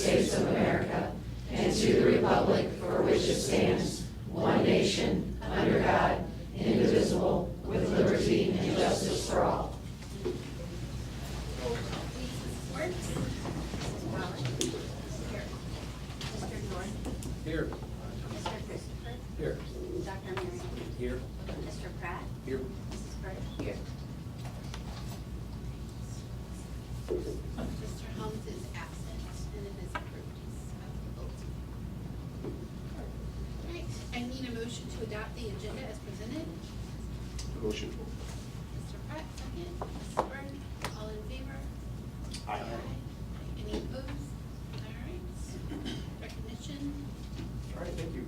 States of America and to the republic for which it stands, one nation, under God, indivisible, with liberty and justice for all. Here. Mr. Christopher? Here. Dr. Mary? Here. Mr. Pratt? Here. Mrs. Bird? Here. Mr. Holmes is absent, and it is approved. All right, I need a motion to adopt the agenda as presented. Motion. Mr. Pratt, second. Mrs. Bird, all in favor? Aye. Any opposed? All right. Recognition. All right, thank you.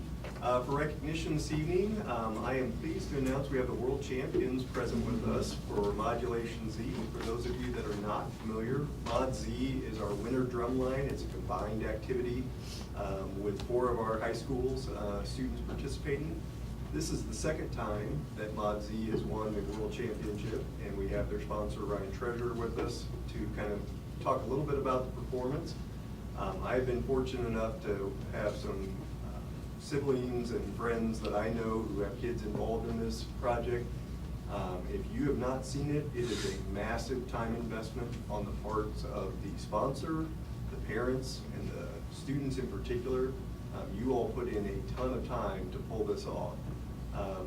For recognition this evening, I am pleased to announce we have the world champions present with us for Modulation Z. For those of you that are not familiar, Mod Z is our winter drum line. It's a combined activity with 4 of our high schools students participating. This is the second time that Mod Z has won the world championship, and we have their sponsor Ryan Treasurer with us to kind of talk a little bit about the performance. I've been fortunate enough to have some siblings and friends that I know who have kids involved in this project. If you have not seen it, it is a massive time investment on the parts of the sponsor, the parents, and the students in particular. You all put in a ton of time to pull this off.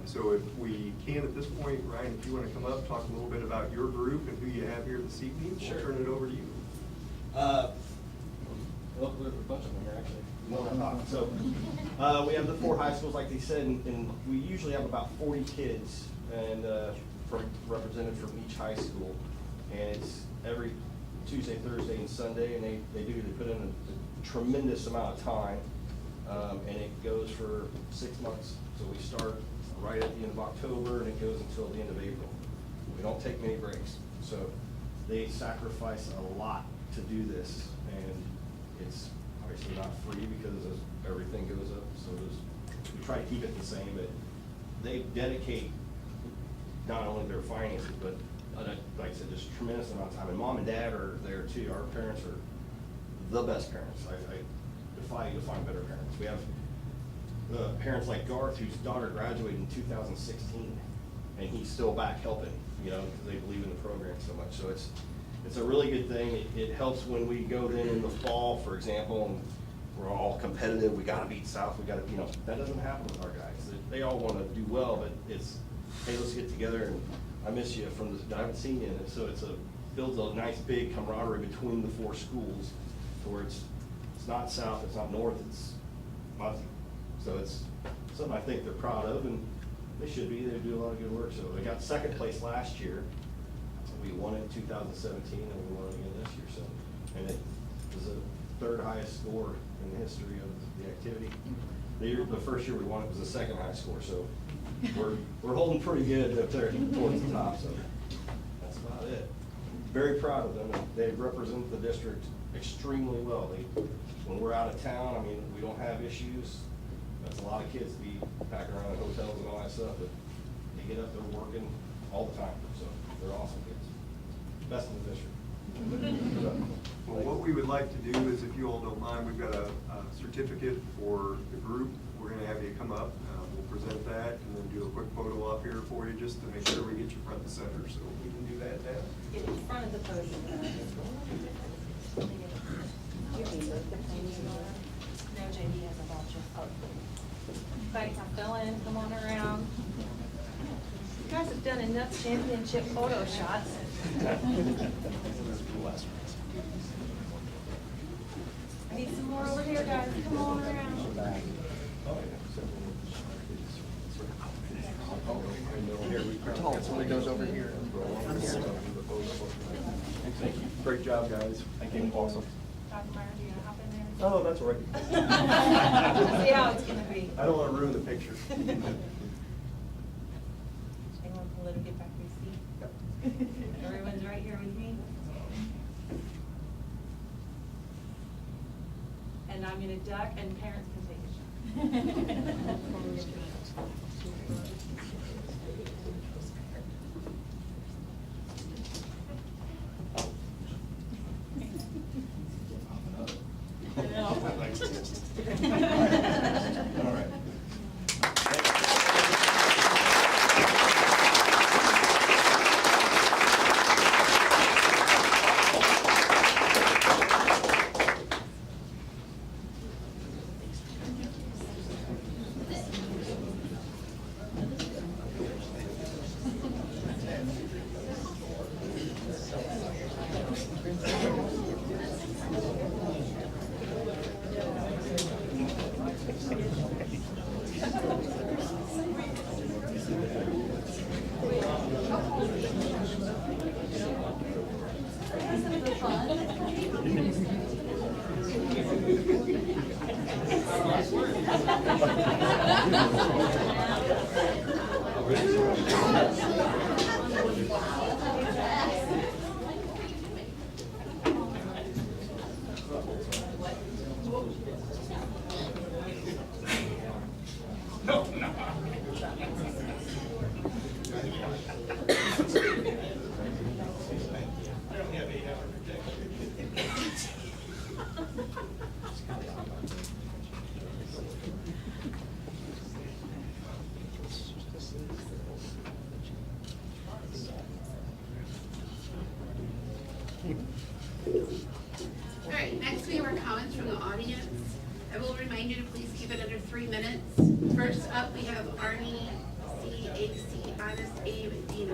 So if we can at this point, Ryan, if you want to come up, talk a little bit about your group and who you have here this evening, Sure. we'll turn it over to you. Well, there's a bunch of them here, actually. No, I'm not. So, we have the 4 high schools, like they said, and we usually have about 40 kids and represented from each high school. And it's every Tuesday, Thursday, and Sunday, and they put in a tremendous amount of time, and it goes for 6 months. So we start right at the end of October, and it goes until the end of April. We don't take many breaks. So they sacrifice a lot to do this, and it's obviously not free because as everything goes up, so we try to keep it the same, but they dedicate not only their finances, but like I said, just a tremendous amount of time. And mom and dad are there too. Our parents are the best parents. I defy you to find better parents. We have parents like Garth, whose daughter graduated in 2016, and he's still back helping, because they believe in the program so much. So it's a really good thing. It helps when we go then in the fall, for example, and we're all competitive. We got to beat South. We got to, that doesn't happen with our guys. They all want to do well, but it's, hey, let's get together. And I miss you I haven't seen you, and so builds a nice big camaraderie between the 4 schools, to where it's not South, it's not North, it's Muzzy. So it's something I think they're proud of, and they should be. They do a lot of good work. So they got 2nd place last year. We won it in 2017, and we won it again this year. So, and it was the 3rd highest score in the history of the activity. The first year we won it was the 2nd highest score. So we're holding pretty good up there towards the top. So that's about it. Very proud of them. They represent the district extremely well. When we're out of town, we don't have issues. That's a lot of kids to be packing around in hotels and all that stuff, but they get up there working all the time. So they're awesome kids. Best in the district. Well, what we would like to do is, if you all don't mind, we've got a certificate for the group. We're going to have you come up. We'll present that and then do a quick photo op here for you, just to make sure we get you front and center. So we can do that now. Get in front of the podium. No, JD has a voucher. Thanks, I'm filling. Come on around. You guys have done enough championship photo shots. I need some more over here, guys. Come on around. Somebody goes over here. Thank you. Great job, guys. Thank you. Awesome. Dr. Meyer, do you want to hop in there? Oh, that's all right. Let's see how it's going to be. I don't want to ruin the picture. Anyone can let him get back to his seat? Everyone's right here with me? And I'm going to duck, and parents can take a shot. I know. All right. All right, next we have our comments from the audience. I will remind you to please keep it under 3 minutes. First up, we have Arnie CAC Honest Abe Dino.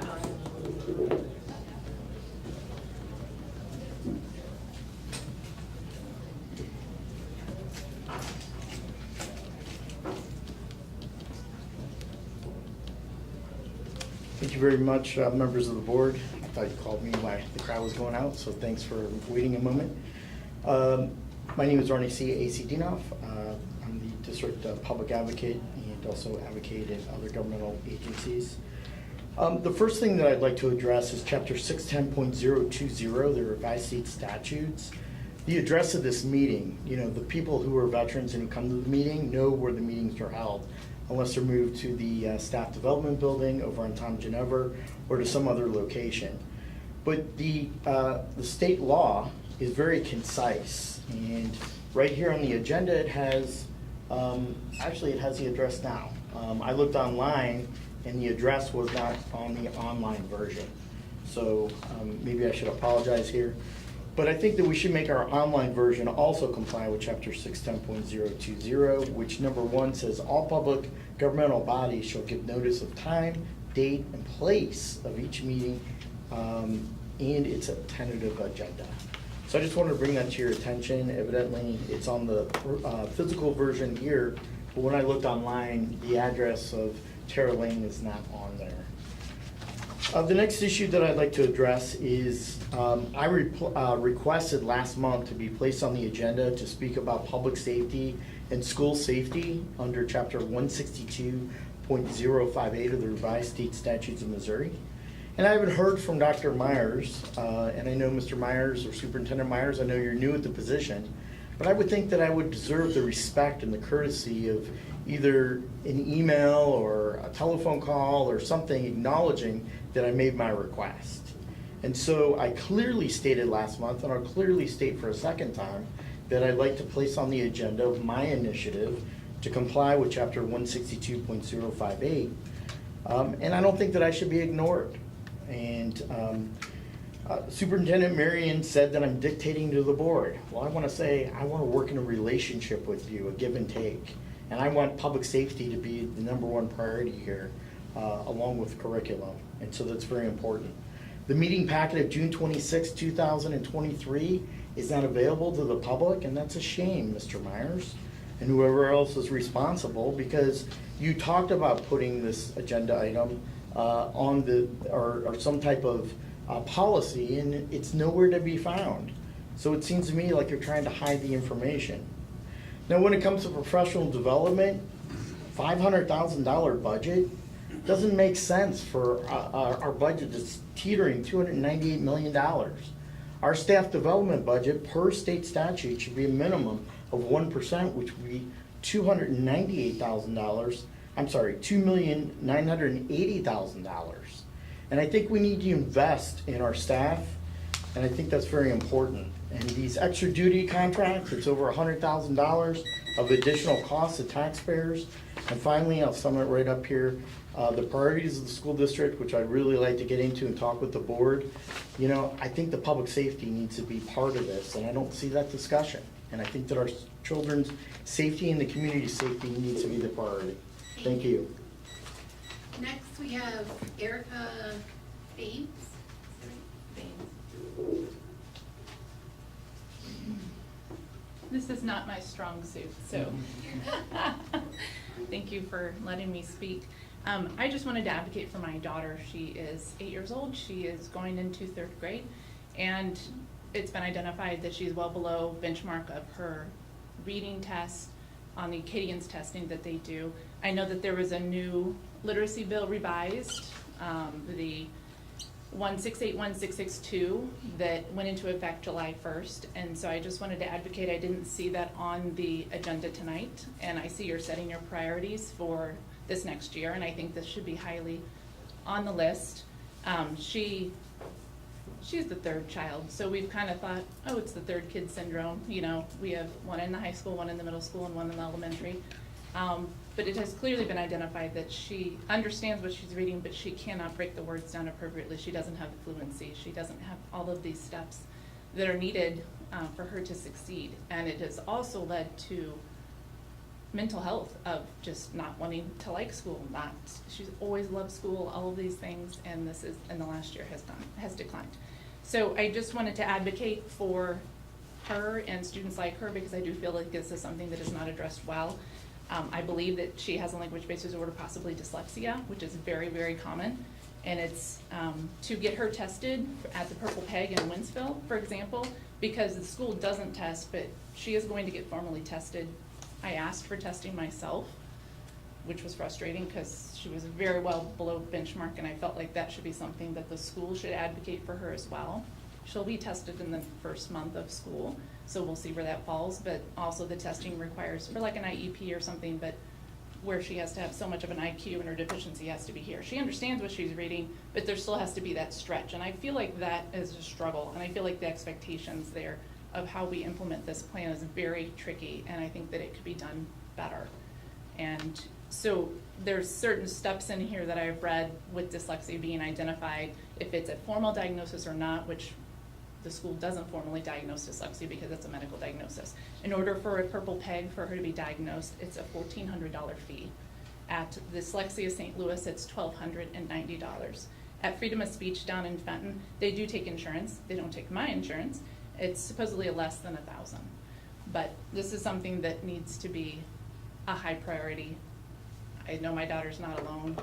Thank you very much, members of the board. I thought you called me while the crowd was going out, so thanks for waiting a moment. My name is Arnie Acdinoff. I'm the district public advocate and also advocate in other governmental agencies. The first thing that I'd like to address is Chapter 610.020, the revised state statutes. The address of this meeting, the people who are veterans and who come to the meeting know where the meetings are held, unless they're moved to the staff development building over on Tom Ginevra or to some other location. But the state law is very concise, and right here on the agenda it has, actually it has the address now. I looked online and the address was not on the online version. So maybe I should apologize here. But I think that we should make our online version also comply with Chapter 610.020, which number 1 says all public governmental bodies shall give notice of time, date, and place of each meeting, and it's a tentative agenda. So I just wanted to bring that to your attention. Evidently, it's on the physical version here, but when I looked online, the address of Terra Lane is not on there. The next issue that I'd like to address is I requested last month to be placed on the agenda to speak about public safety and school safety under Chapter 162.058 of the revised state statutes of Missouri. And I haven't heard from Dr. Myers, and I know Mr. Myers or Superintendent Myers, I know you're new at the position, but I would think that I would deserve the respect and the courtesy of either an email or a telephone call or something acknowledging that I made my request. And so I clearly stated last month, and I'll clearly state for a second time, that I'd like to place on the agenda my initiative to comply with Chapter 162.058. And I don't think that I should be ignored. And Superintendent Marion said that I'm dictating to the board. Well, I want to say I want to work in a relationship with you, a give and take. And I want public safety to be the #1 priority here, along with curriculum. And so that's very important. The meeting packet of June 26, 2023 is not available to the public, and that's a shame, Mr. Myers, and whoever else is responsible, because you talked about putting this agenda item on the, or some type of policy, and it's nowhere to be found. So it seems to me like you're trying to hide the information. Now, when it comes to professional development, $500,000 budget doesn't make sense for our budget that's teetering $298 million. Our staff development budget per state statute should be a minimum of 1%, which would be $298,000. I'm sorry, $2,980,000. And I think we need to invest in our staff, and I think that's very important. And these extra duty contracts, it's over $100,000 of additional costs to taxpayers. And finally, I'll sum it right up here, the priorities of the school district, which I'd really like to get into and talk with the board. You know, I think the public safety needs to be part of this, and I don't see that discussion. And I think that our children's safety and the community safety needs to be the priority. Thank you. Next, we have Erica Baines. This is not my strong suit, so thank you for letting me speak. I just wanted to advocate for my daughter. She is 8 years old. She is going into 3rd grade, and it's been identified that she's well below benchmark of her reading test on the Acadians testing that they do. I know that there was a new literacy bill revised, the 1681662, that went into effect July 1st, and so I just wanted to advocate. I didn't see that on the agenda tonight, and I see you're setting your priorities for this next year, and I think this should be highly on the list. She's the 3rd child, so we've kind of thought, oh, it's the 3rd kid syndrome. You know, we have one in the high school, one in the middle school, and one in the elementary. But it has clearly been identified that she understands what she's reading, but she cannot break the words down appropriately. She doesn't have the fluency. She doesn't have all of these steps that are needed for her to succeed. And it has also led to mental health of just not wanting to like school. She's always loved school, all of these things, and this is in the last year has declined. So I just wanted to advocate for her and students like her, because I do feel like this is something that is not addressed well. I believe that she has a language-based disorder, possibly dyslexia, which is very, very common. And it's to get her tested at the Purple Peg in Winsville, for example, because the school doesn't test, but she is going to get formally tested. I asked for testing myself, which was frustrating because she was very well below benchmark, and I felt like that should be something that the school should advocate for her as well. She'll be tested in the first month of school, so we'll see where that falls, but also the testing requires for like an IEP or something, but where she has to have so much of an IQ and her deficiency has to be here. She understands what she's reading, but there still has to be that stretch, and I feel like that is a struggle, and I feel like the expectations there of how we implement this plan is very tricky, and I think that it could be done better. And so there's certain steps in here that I've read with dyslexia being identified, if it's a formal diagnosis or not, which the school doesn't formally diagnose dyslexia because it's a medical diagnosis. In order for a Purple Peg for her to be diagnosed, it's a $1,400 fee. At Dyslexia St. Louis, it's $1,290. At Freedom of Speech down in Fenton, they do take insurance. They don't take my insurance. It's supposedly less than $1,000. But this is something that needs to be a high priority. I know my daughter's not alone.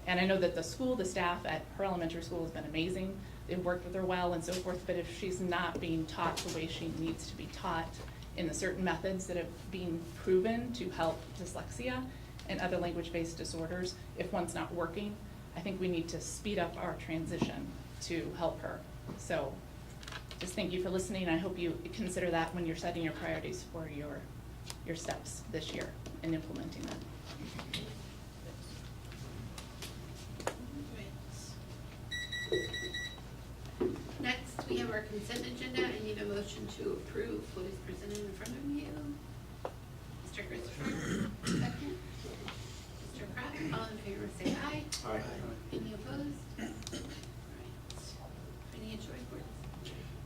And I know that the school, the staff at her elementary school has been amazing. They've worked with her well and so forth, but if she's not being taught the way she needs to be taught in the certain methods that have been proven to help dyslexia and other language-based disorders, if one's not working, I think we need to speed up our transition to help her. So just thank you for listening. I hope you consider that when you're setting your priorities for your steps this year and implementing them. Next, we have our consent agenda. I need a motion to approve what is presented in front of you. Mr. Christopher, second. Mr. Pratt, all in favor say aye. Aye. Any opposed? All right. Financial reports.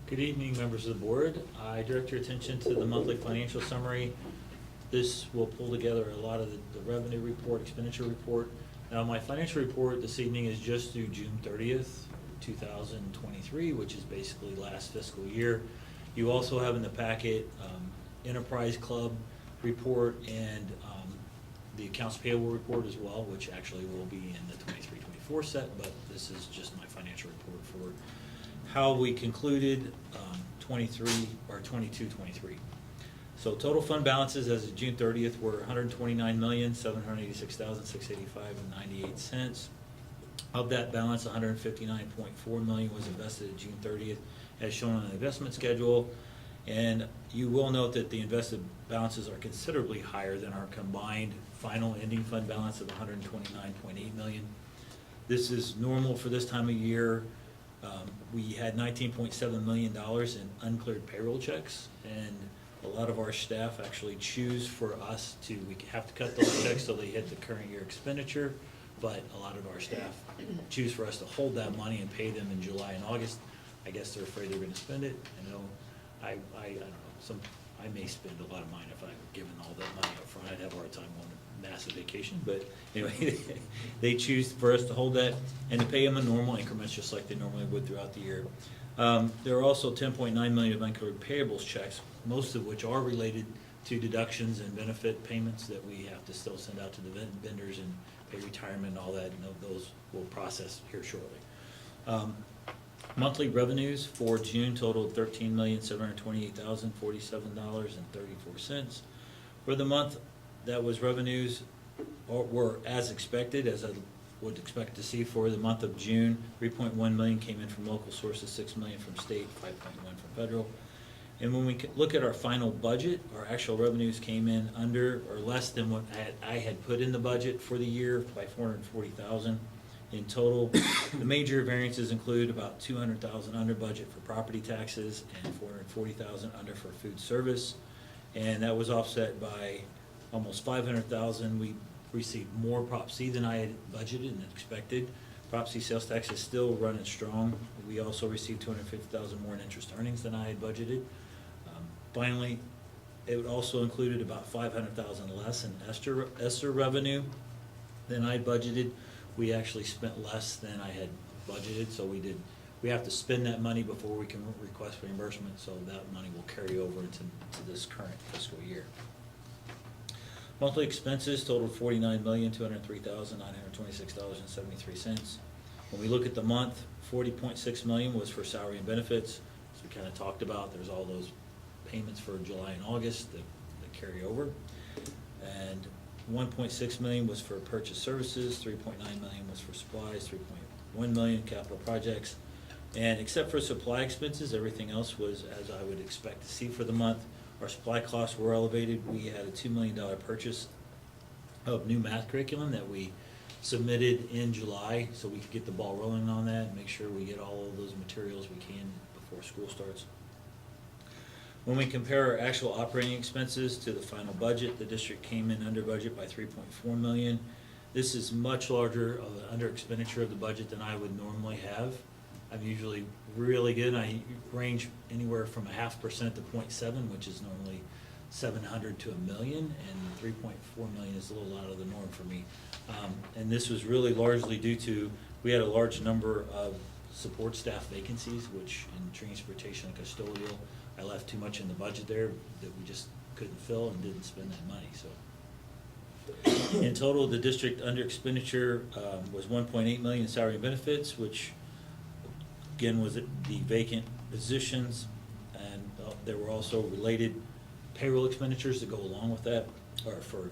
Good evening, members of the board. I direct your attention to the monthly financial summary. This will pull together a lot of the revenue report, expenditure report. Now, my financial report this evening is just through June 30th, 2023, which is basically last fiscal year. You also have in the packet Enterprise Club report and the accounts payable report as well, which actually will be in the 23-24 set, but this is just my financial report for how we concluded 22-23. So total fund balances as of June 30th were $129,786,685.98. Of that balance, $159.4 million was invested at June 30th, as shown on the investment schedule. And you will note that the invested balances are considerably higher than our combined final ending fund balance of $129.8 million. This is normal for this time of year. We had $19.7 million in uncleared payroll checks, and a lot of our staff actually choose for us to, we have to cut those checks so they hit the current year expenditure, but a lot of our staff choose for us to hold that money and pay them in July and August. I guess they're afraid they're gonna spend it. I know, I don't know, I may spend a lot of mine if I'm given all that money up front. I'd have a hard time on a massive vacation, but anyway, they choose for us to hold that and to pay them in normal increments, just like they normally would throughout the year. There are also 10.9 million of uncleared payables checks, most of which are related to deductions and benefit payments that we have to still send out to the vendors and pay retirement and all that, and those will process here shortly. Monthly revenues for June totaled $13,728,047.34. For the month, that was revenues were as expected, as I would expect to see for the month of June. 3.1 million came in from local sources, 6 million from state, 5.1 from federal. And when we look at our final budget, our actual revenues came in under or less than what I had put in the budget for the year by 440,000 in total. The major variances include about 200,000 under budget for property taxes and 440,000 under for food service. And that was offset by almost 500,000. We received more Prop C than I had budgeted and expected. Prop C sales tax is still running strong. We also received 250,000 more in interest earnings than I had budgeted. Finally, it also included about 500,000 less in ESSER revenue than I budgeted. We actually spent less than I had budgeted, so we have to spend that money before we can request reimbursement, so that money will carry over into this current fiscal year. Monthly expenses totaled $49,203,926.73. When we look at the month, $40.6 million was for salary and benefits, as we kind of talked about. There's all those payments for July and August that carry over. And 1.6 million was for purchase services, 3.9 million was for supplies, 3.1 million capital projects. And except for supply expenses, everything else was as I would expect to see for the month. Our supply costs were elevated. We had a $2 million purchase of new math curriculum that we submitted in July, so we could get the ball rolling on that and make sure we get all of those materials we can before school starts. When we compare our actual operating expenses to the final budget, the district came in under budget by 3.4 million. This is much larger of an under expenditure of the budget than I would normally have. I'm usually really good. I range anywhere from 0.5% to 0.7, which is normally 700 to $1 million, and 3.4 million is a little out of the norm for me. And this was really largely due to, we had a large number of support staff vacancies, which in transportation and custodial, I left too much in the budget there that we just couldn't fill and didn't spend that money, so. In total, the district under expenditure was 1.8 million in salary and benefits, which again was the vacant positions, and there were also related payroll expenditures that go along with that, or for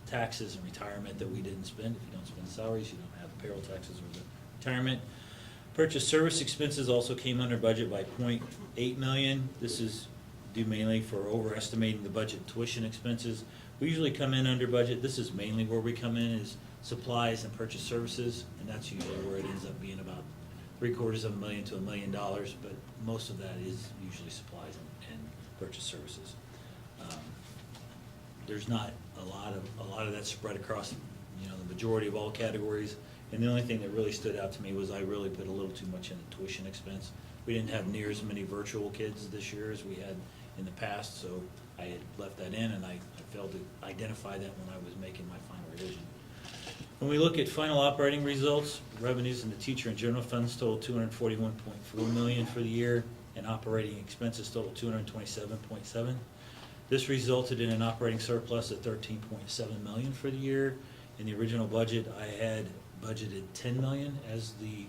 taxes and retirement that we didn't spend. If you don't spend salaries, you don't have the payroll taxes or the retirement. Purchase service expenses also came under budget by 0.8 million. This is due mainly for overestimating the budget tuition expenses. We usually come in under budget. This is mainly where we come in is supplies and purchase services, and that's usually where it ends up being about $750,000 to $1 million, but most of that is usually supplies and purchase services. There's not a lot of that spread across, the majority of all categories. And the only thing that really stood out to me was I really put a little too much in the tuition expense. We didn't have near as many virtual kids this year as we had in the past, so I had left that in, and I failed to identify that when I was making my final revision. When we look at final operating results, revenues in the teacher and general funds total 241.4 million for the year, and operating expenses total 227.7. This resulted in an operating surplus of 13.7 million for the year. In the original budget, I had budgeted 10 million as the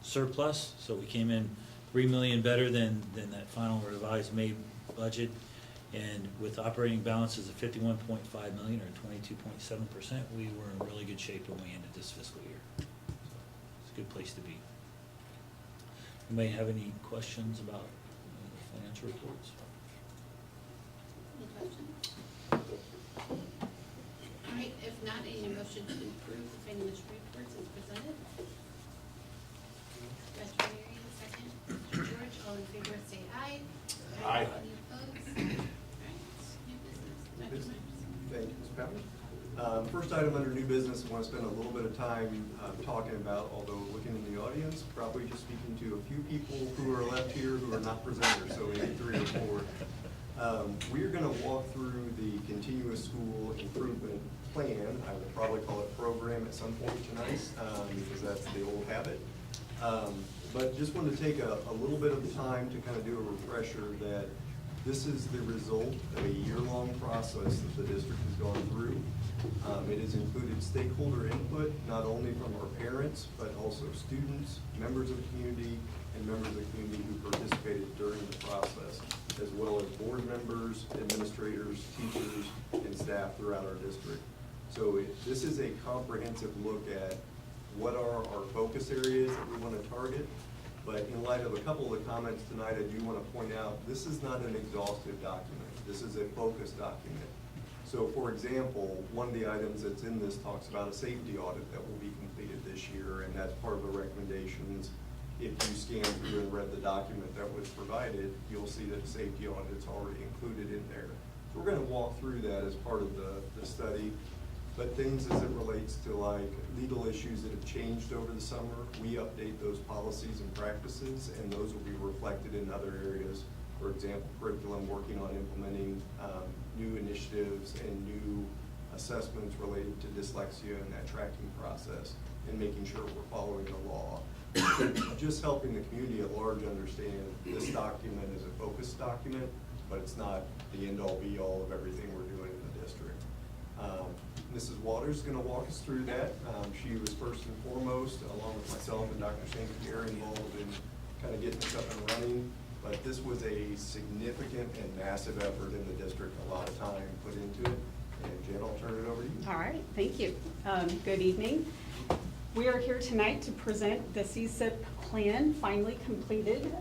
surplus, so we came in 3 million better than that final revised May budget, and with operating balances of 51.5 million or 22.7%, we were in really good shape when we ended this fiscal year. So it's a good place to be. Anybody have any questions about the financial reports? Any questions? All right, if not, any motion to approve the financial reports as presented? Dr. Marion, second. Mr. George, all in favor, say aye. Aye. Any opposed? All right, new business. Dr. Myers. Thank you, Ms. Powers. First item under new business, I want to spend a little bit of time talking about, although looking in the audience, probably just speaking to a few people who are left here who are not presenters, so maybe 3 or 4. We are going to walk through the continuous school improvement plan. I will probably call it program at some point tonight, because that's the old habit. But just wanted to take a little bit of time to kind of do a refresher that this is the result of a year-long process that the district has gone through. It has included stakeholder input, not only from our parents, but also students, members of the community, and members of the community who participated during the process, as well as board members, administrators, teachers, and staff throughout our district. So this is a comprehensive look at what are our focus areas that we want to target. But in light of a couple of the comments tonight, I do want to point out, this is not an exhaustive document. This is a focused document. So for example, one of the items that's in this talks about a safety audit that will be completed this year, and that's part of the recommendations. If you scan through and read the document that was provided, you'll see that safety audit is already included in there. So we're going to walk through that as part of the study. But things as it relates to like legal issues that have changed over the summer, we update those policies and practices, and those will be reflected in other areas. For example, curriculum, working on implementing new initiatives and new assessments related to dyslexia and that tracking process, and making sure we're following the law. Just helping the community at large understand this document is a focused document, but it's not the end-all be-all of everything we're doing in the district. Mrs. Waters is going to walk us through that. She was first and foremost, along with myself and Dr. St. Pierre, involved in kind of getting this up and running. But this was a significant and massive effort in the district, a lot of time put into it. And Jen, I'll turn it over to you. All right, thank you. Good evening. We are here tonight to present the CSIP plan, finally completed.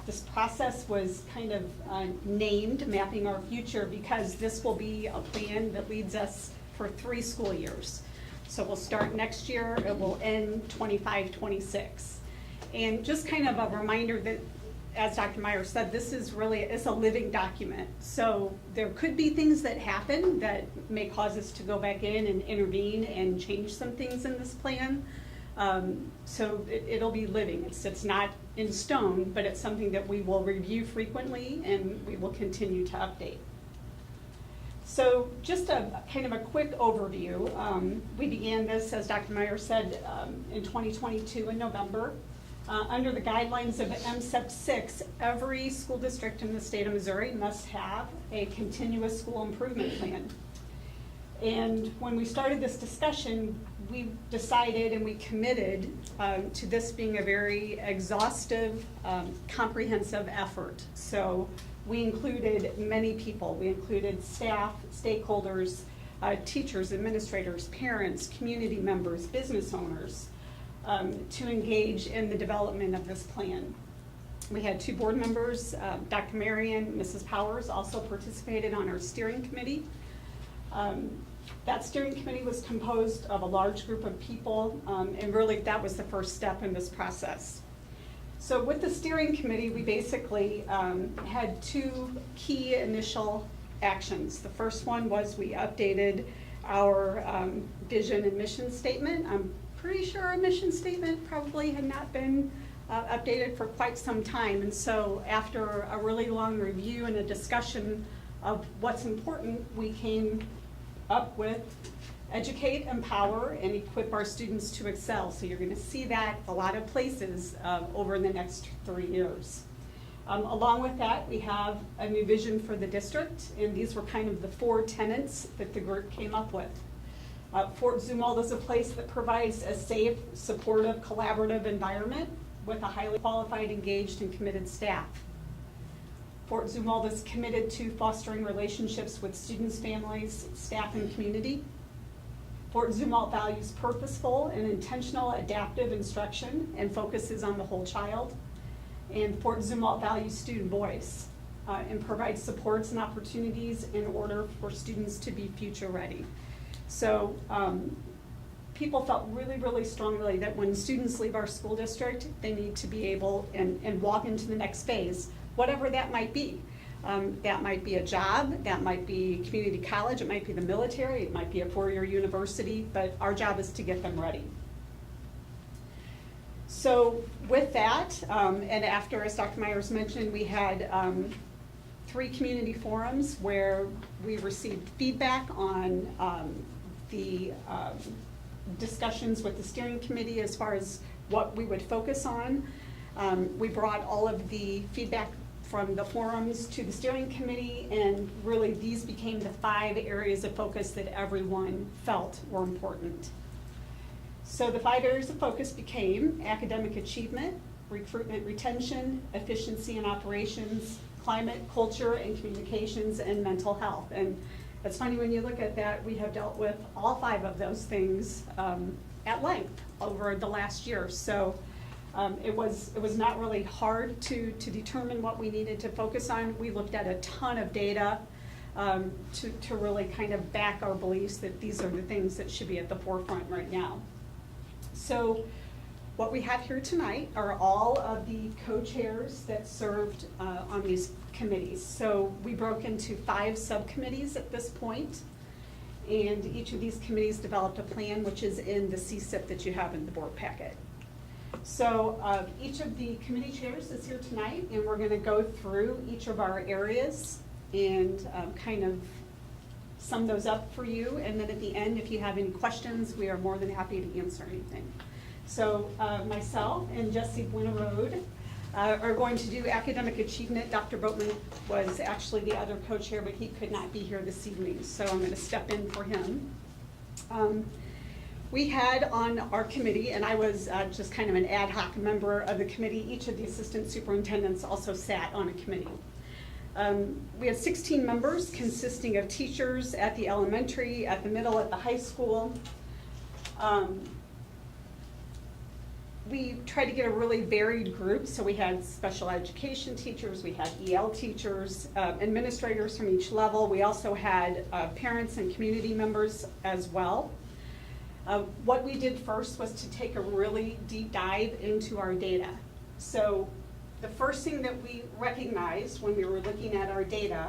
This process was kind of named Mapping Our Future because this will be a plan that leads us for 3 school years. So we'll start next year, it will end 25-26. And just kind of a reminder that, as Dr. Meyer said, this is really, it's a living document. So there could be things that happen that may cause us to go back in and intervene and change some things in this plan. So it'll be living. It's not in stone, but it's something that we will review frequently and we will continue to update. So just a kind of a quick overview. We began this, as Dr. Meyer said, in 2022 in November. Under the guidelines of MSEP 6, every school district in the state of Missouri must have a continuous school improvement plan. And when we started this discussion, we decided and we committed to this being a very exhaustive, comprehensive effort. So we included many people. We included staff, stakeholders, teachers, administrators, parents, community members, business owners, to engage in the development of this plan. We had 2 board members, Dr. Marion, Mrs. Powers also participated on our steering committee. That steering committee was composed of a large group of people, and really that was the first step in this process. So with the steering committee, we basically had 2 key initial actions. The first one was we updated our vision and mission statement. I'm pretty sure our mission statement probably had not been updated for quite some time. And so after a really long review and a discussion of what's important, we came up with educate, empower, and equip our students to excel. So you're going to see that a lot of places over the next 3 years. Along with that, we have a new vision for the district, and these were kind of the 4 tenets that the group came up with. Fort Zumwalt is a place that provides a safe, supportive, collaborative environment with a highly qualified, engaged, and committed staff. Fort Zumwalt is committed to fostering relationships with students, families, staff, and community. Fort Zumwalt values purposeful and intentional adaptive instruction and focuses on the whole child. And Fort Zumwalt values student voice and provides supports and opportunities in order for students to be future ready. So people felt really, really strongly that when students leave our school district, they need to be able and walk into the next phase, whatever that might be. That might be a job, that might be community college, it might be the military, it might be a four-year university, but our job is to get them ready. So with that, and after, as Dr. Myers mentioned, we had 3 community forums where we received feedback on the discussions with the steering committee as far as what we would focus on. We brought all of the feedback from the forums to the steering committee, and really these became the 5 areas of focus that everyone felt were important. So the 5 areas of focus became academic achievement, recruitment retention, efficiency and operations, climate, culture and communications, and mental health. And it's funny when you look at that, we have dealt with all 5 of those things at length over the last year. So it was not really hard to determine what we needed to focus on. We looked at a ton of data to really kind of back our beliefs that these are the things that should be at the forefront right now. So what we have here tonight are all of the co-chairs that served on these committees. So we broke into 5 subcommittees at this point, and each of these committees developed a plan which is in the CSIP that you have in the board packet. So each of the committee chairs is here tonight, and we're going to go through each of our areas and kind of sum those up for you, and then at the end, if you have any questions, we are more than happy to answer anything. So myself and Jesse Buenarode are going to do academic achievement. Dr. Boatman was actually the other co-chair, but he could not be here this evening, so I'm going to step in for him. We had on our committee, and I was just kind of an ad hoc member of the committee, each of the assistant superintendents also sat on a committee. We had 16 members consisting of teachers at the elementary, at the middle, at the high school. We tried to get a really varied group, so we had special education teachers, we had EL teachers, administrators from each level. We also had parents and community members as well. What we did first was to take a really deep dive into our data. So the first thing that we recognized when we were looking at our data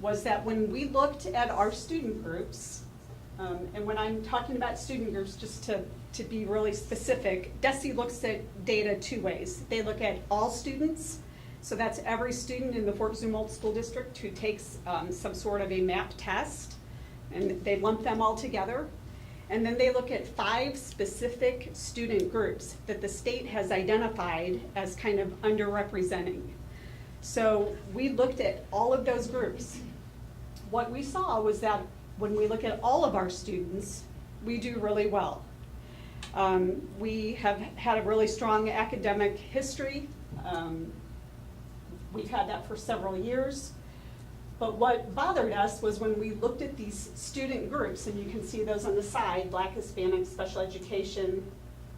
was that when we looked at our student groups, and when I'm talking about student groups, just to be really specific, DESE looks at data 2 ways. They look at all students, so that's every student in the Fort Zumwalt School District who takes some sort of a MAP test, and they lump them all together. And then they look at 5 specific student groups that the state has identified as kind of underrepresenting. So we looked at all of those groups. What we saw was that when we look at all of our students, we do really well. We have had a really strong academic history. We've had that for several years. But what bothered us was when we looked at these student groups, and you can see those on the side, Black, Hispanic, special education,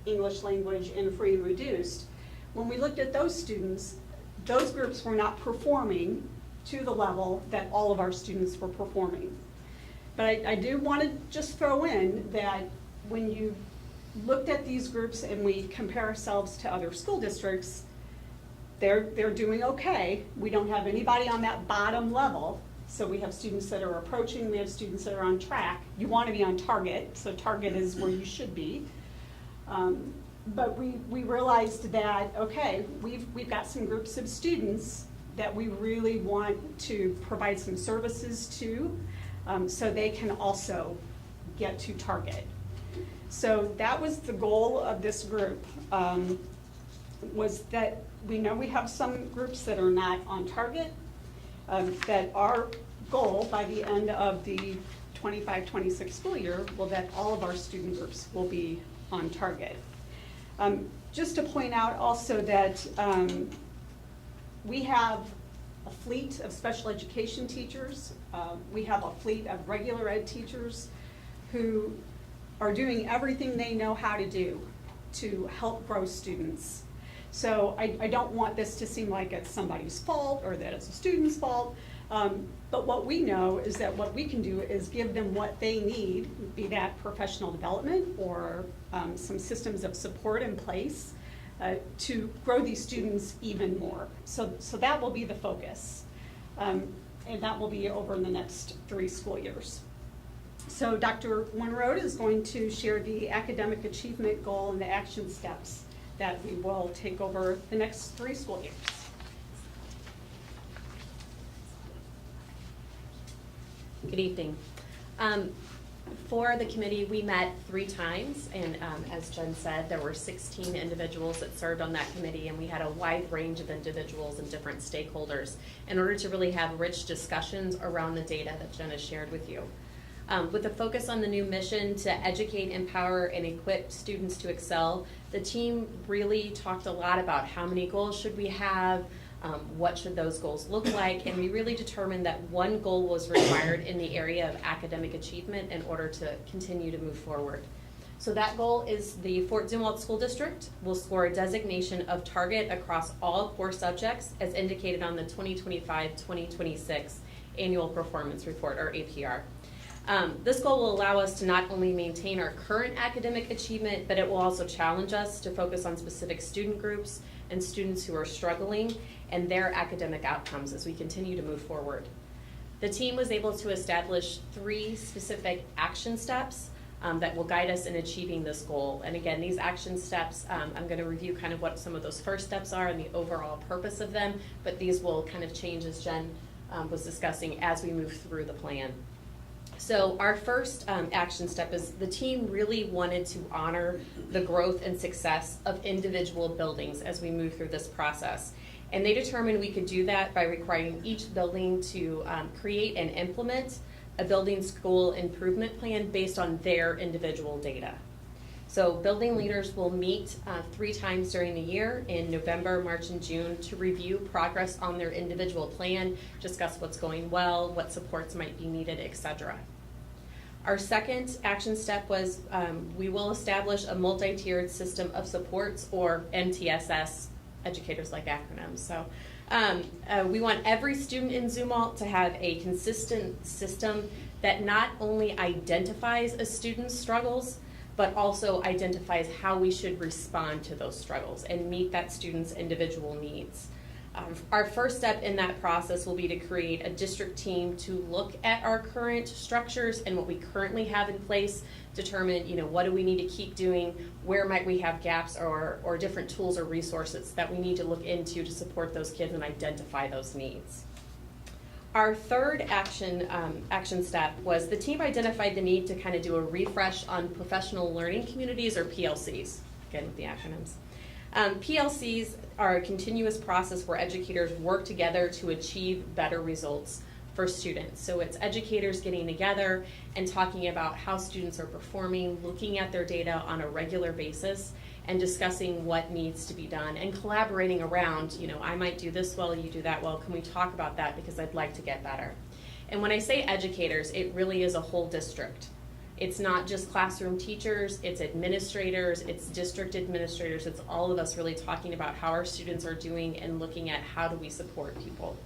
English language, and free and reduced. When we looked at those students, those groups were not performing to the level that all of our students were performing. But I do want to just throw in that when you looked at these groups and we compare ourselves to other school districts, they're doing okay. We don't have anybody on that bottom level. So we have students that are approaching, we have students that are on track. You want to be on target, so target is where you should be. But we realized that, okay, we've got some groups of students that we really want to provide some services to, so they can also get to target. So that was the goal of this group, was that we know we have some groups that are not on target, that our goal by the end of the 25-26 school year will that all of our student groups will be on target. Just to point out also that we have a fleet of special education teachers. We have a fleet of regular ed teachers who are doing everything they know how to do to help grow students. So I don't want this to seem like it's somebody's fault or that it's a student's fault. But what we know is that what we can do is give them what they need, be that professional development or some systems of support in place to grow these students even more. So that will be the focus. And that will be over in the next 3 school years. So Dr. Winroad is going to share the academic achievement goal and the action steps that we will take over the next 3 school years. Good evening. For the committee, we met 3 times, and as Jen said, there were 16 individuals that served on that committee, and we had a wide range of individuals and different stakeholders in order to really have rich discussions around the data that Jen has shared with you. With a focus on the new mission to educate, empower, and equip students to excel, the team really talked a lot about how many goals should we have, what should those goals look like, and we really determined that 1 goal was required in the area of academic achievement in order to continue to move forward. So that goal is the Fort Zumwalt School District will score a designation of target across all core subjects as indicated on the 2025-2026 Annual Performance Report, or APR. This goal will allow us to not only maintain our current academic achievement, but it will also challenge us to focus on specific student groups and students who are struggling and their academic outcomes as we continue to move forward. The team was able to establish 3 specific action steps that will guide us in achieving this goal. And again, these action steps, I'm going to review kind of what some of those first steps are and the overall purpose of them, but these will kind of change as Jen was discussing as we move through the plan. So our first action step is the team really wanted to honor the growth and success of individual buildings as we move through this process. And they determined we could do that by requiring each building to create and implement a building school improvement plan based on their individual data. So building leaders will meet 3 times during the year in November, March, and June to review progress on their individual plan, discuss what's going well, what supports might be needed, etc. Our second action step was we will establish a multi-tiered system of supports, or MTSS. Educators like acronyms. So we want every student in Zumwalt to have a consistent system that not only identifies a student's struggles, but also identifies how we should respond to those struggles and meet that student's individual needs. Our first step in that process will be to create a district team to look at our current structures and what we currently have in place, determine, what do we need to keep doing, where might we have gaps or different tools or resources that we need to look into to support those kids and identify those needs. Our third action step was the team identified the need to kind of do a refresh on professional learning communities, or PLCs, again with the acronyms. PLCs are a continuous process where educators work together to achieve better results for students. So it's educators getting together and talking about how students are performing, looking at their data on a regular basis, and discussing what needs to be done and collaborating around, I might do this well, you do that well, can we talk about that because I'd like to get better. And when I say educators, it really is a whole district. It's not just classroom teachers, it's administrators, it's district administrators, it's all of us really talking about how our students are doing and looking at how do we support people.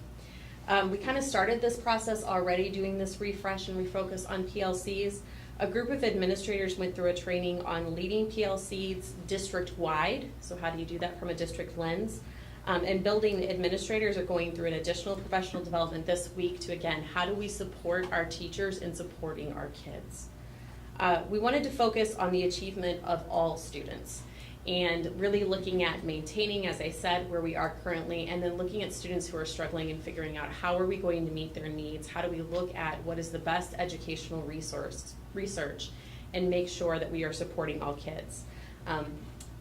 We kind of started this process already doing this refresh and refocus on PLCs. A group of administrators went through a training on leading PLCs district-wide, so how do you do that from a district lens? And building administrators are going through an additional professional development this week to, again, how do we support our teachers in supporting our kids? We wanted to focus on the achievement of all students and really looking at maintaining, as I said, where we are currently, and then looking at students who are struggling and figuring out how are we going to meet their needs, how do we look at what is the best educational research and make sure that we are supporting all kids.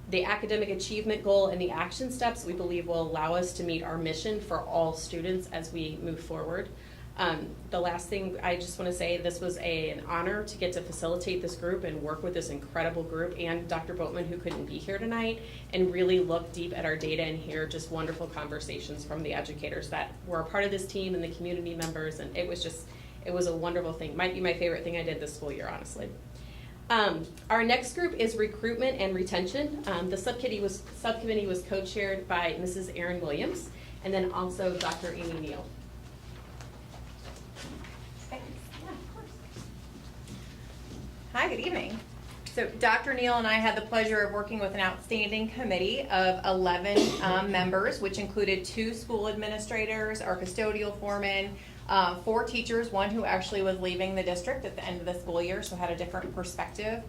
The academic achievement goal and the action steps we believe will allow us to meet our mission for all students as we move forward. The last thing I just want to say, this was an honor to get to facilitate this group and work with this incredible group and Dr. Boatman, who couldn't be here tonight, and really look deep at our data and hear just wonderful conversations from the educators that were a part of this team and the community members, and it was a wonderful thing. Might be my favorite thing I did this school year, honestly. Our next group is recruitment and retention. The subcommittee was co-chaired by Mrs. Erin Williams, and then also Dr. Amy Neal. Hi, good evening. So Dr. Neal and I had the pleasure of working with an outstanding committee of 11 members, which included 2 school administrators, our custodial foreman, 4 teachers, one who actually was leaving the district at the end of the school year, so had a different perspective.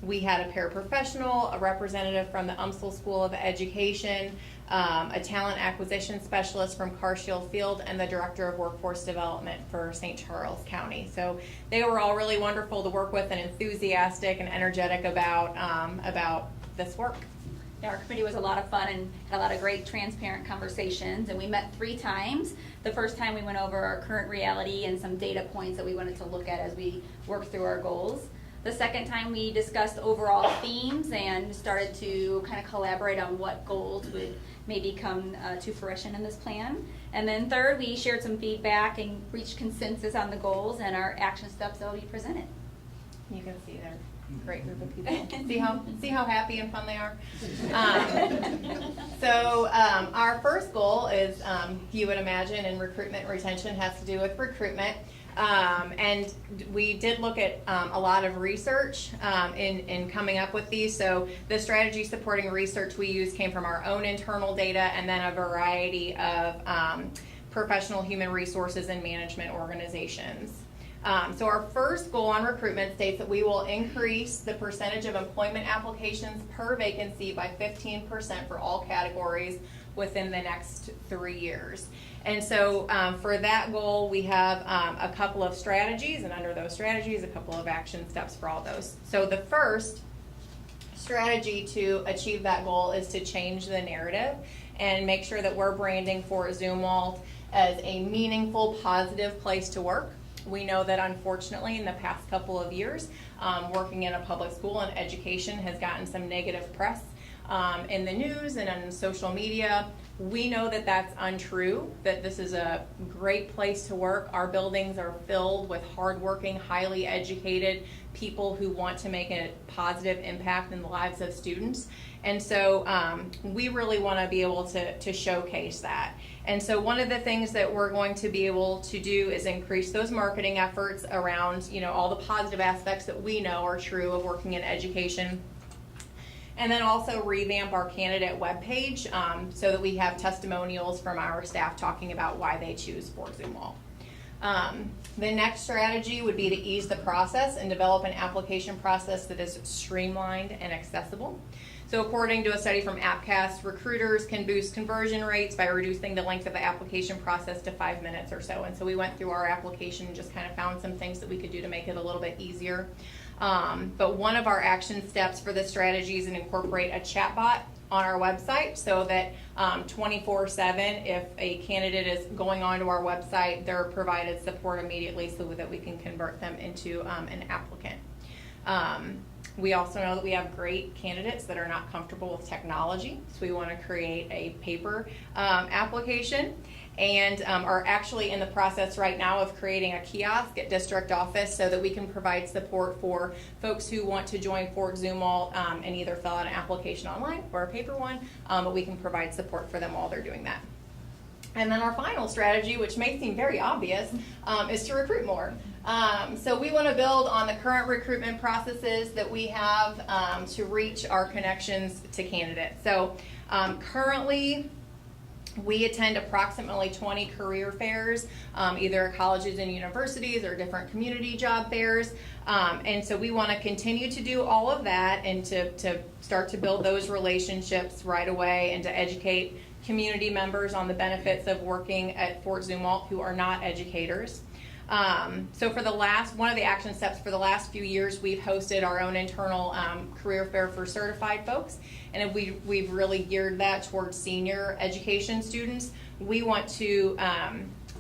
We had a paraprofessional, a representative from the UMSL School of Education, a talent acquisition specialist from Carshield Field, and the director of workforce development for St. Charles County. So they were all really wonderful to work with and enthusiastic and energetic about this work. Yeah, our committee was a lot of fun and had a lot of great transparent conversations, and we met 3 times. The first time we went over our current reality and some data points that we wanted to look at as we worked through our goals. The second time we discussed overall themes and started to kind of collaborate on what goals would maybe come to fruition in this plan. And then third, we shared some feedback and reached consensus on the goals and our action steps that will be presented. You can see they're a great group of people. See how happy and fun they are? So our first goal is, you would imagine, in recruitment and retention has to do with recruitment. And we did look at a lot of research in coming up with these. So the strategy supporting research we used came from our own internal data and then a variety of professional human resources and management organizations. So our first goal on recruitment states that we will increase the percentage of employment applications per vacancy by 15% for all categories within the next 3 years. And so for that goal, we have a couple of strategies, and under those strategies, a couple of action steps for all those. So the first strategy to achieve that goal is to change the narrative and make sure that we're branding Fort Zumwalt as a meaningful, positive place to work. We know that unfortunately in the past couple of years, working in a public school and education has gotten some negative press in the news and on social media. We know that that's untrue, that this is a great place to work. Our buildings are filled with hardworking, highly educated people who want to make a positive impact in the lives of students. And so we really want to be able to showcase that. And so one of the things that we're going to be able to do is increase those marketing efforts around, all the positive aspects that we know are true of working in education. And then also revamp our candidate webpage so that we have testimonials from our staff talking about why they choose Fort Zumwalt. The next strategy would be to ease the process and develop an application process that is streamlined and accessible. So according to a study from AppCast, recruiters can boost conversion rates by reducing the length of the application process to 5 minutes or so. And so we went through our application and just kind of found some things that we could do to make it a little bit easier. But one of our action steps for this strategy is to incorporate a chatbot on our website so that 24/7, if a candidate is going onto our website, they're provided support immediately so that we can convert them into an applicant. We also know that we have great candidates that are not comfortable with technology, so we want to create a paper application. And are actually in the process right now of creating a kiosk at district office so that we can provide support for folks who want to join Fort Zumwalt and either fill out an application online or a paper one, but we can provide support for them while they're doing that. And then our final strategy, which may seem very obvious, is to recruit more. So we want to build on the current recruitment processes that we have to reach our connections to candidates. So currently, we attend approximately 20 career fairs, either at colleges and universities or different community job fairs. And so we want to continue to do all of that and to start to build those relationships right away and to educate community members on the benefits of working at Fort Zumwalt who are not educators. So for one of the action steps for the last few years, we've hosted our own internal career fair for certified folks, and we've really geared that towards senior education students. We want to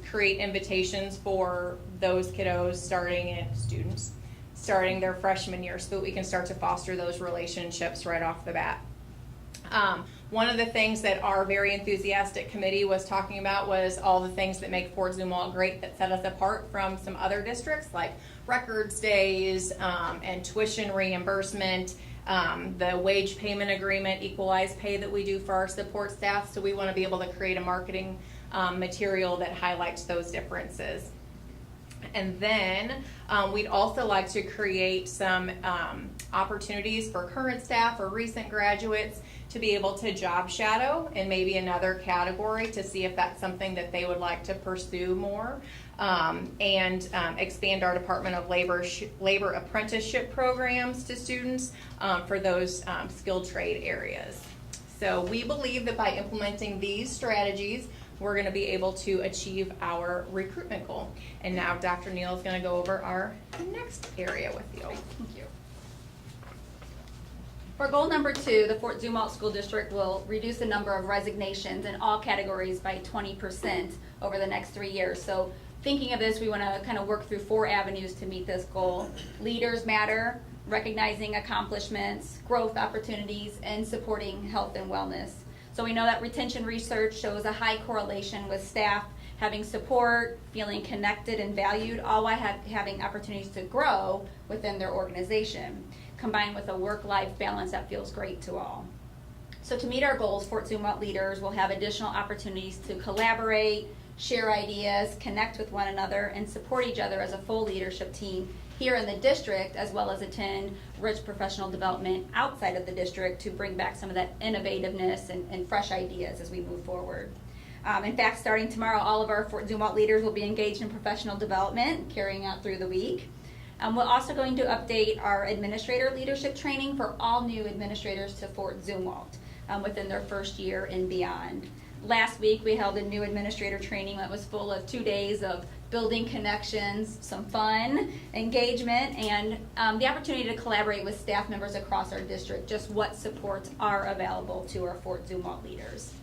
create invitations for those kiddos starting their freshman year so that we can start to foster those relationships right off the bat. One of the things that our very enthusiastic committee was talking about was all the things that make Fort Zumwalt great that set us apart from some other districts, like records days and tuition reimbursement, the wage payment agreement, equalized pay that we do for our support staff. So we want to be able to create a marketing material that highlights those differences. And then we'd also like to create some opportunities for current staff or recent graduates to be able to job shadow in maybe another category to see if that's something that they would like to pursue more, and expand our Department of Labor apprenticeship programs to students for those skilled trade areas. So we believe that by implementing these strategies, we're going to be able to achieve our recruitment goal. And now Dr. Neal is going to go over our next area with you. Thank you. For goal number 2, the Fort Zumwalt School District will reduce the number of resignations in all categories by 20% over the next 3 years. So thinking of this, we want to kind of work through 4 avenues to meet this goal. Leaders matter, recognizing accomplishments, growth opportunities, and supporting health and wellness. So we know that retention research shows a high correlation with staff having support, feeling connected and valued, all while having opportunities to grow within their organization, combined with a work-life balance that feels great to all. So to meet our goals, Fort Zumwalt leaders will have additional opportunities to collaborate, share ideas, connect with one another, and support each other as a full leadership team here in the district, as well as attend rich professional development outside of the district to bring back some of that innovativeness and fresh ideas as we move forward. In fact, starting tomorrow, all of our Fort Zumwalt leaders will be engaged in professional development, carrying out through the week. We're also going to update our administrator leadership training for all new administrators to Fort Zumwalt within their first year and beyond. Last week, we held a new administrator training that was full of 2 days of building connections, some fun, engagement, and the opportunity to collaborate with staff members across our district, just what supports are available to our Fort Zumwalt leaders.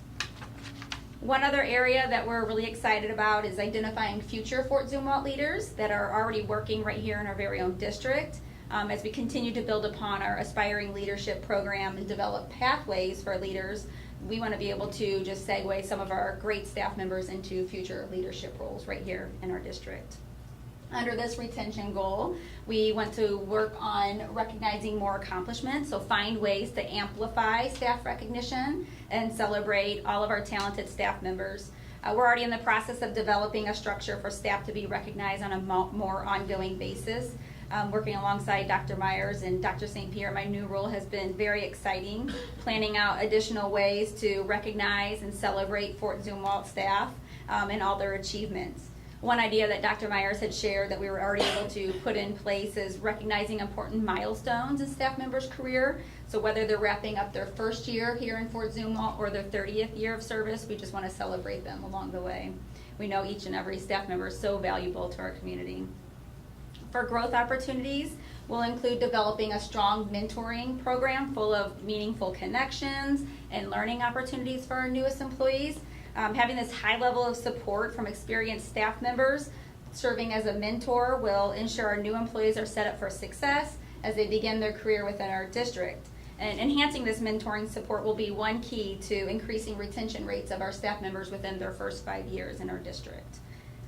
One other area that we're really excited about is identifying future Fort Zumwalt leaders that are already working right here in our very own district. As we continue to build upon our aspiring leadership program and develop pathways for leaders, we want to be able to just segue some of our great staff members into future leadership roles right here in our district. Under this retention goal, we want to work on recognizing more accomplishments, so find ways to amplify staff recognition and celebrate all of our talented staff members. We're already in the process of developing a structure for staff to be recognized on a more ongoing basis. Working alongside Dr. Myers and Dr. St. Pierre, my new role has been very exciting, planning out additional ways to recognize and celebrate Fort Zumwalt staff and all their achievements. One idea that Dr. Myers had shared that we were already able to put in place is recognizing important milestones in staff members' career. So whether they're wrapping up their first year here in Fort Zumwalt or their 30th year of service, we just want to celebrate them along the way. We know each and every staff member is so valuable to our community. For growth opportunities, we'll include developing a strong mentoring program full of meaningful connections and learning opportunities for our newest employees. Having this high level of support from experienced staff members serving as a mentor will ensure our new employees are set up for success as they begin their career within our district. And enhancing this mentoring support will be one key to increasing retention rates of our staff members within their first 5 years in our district.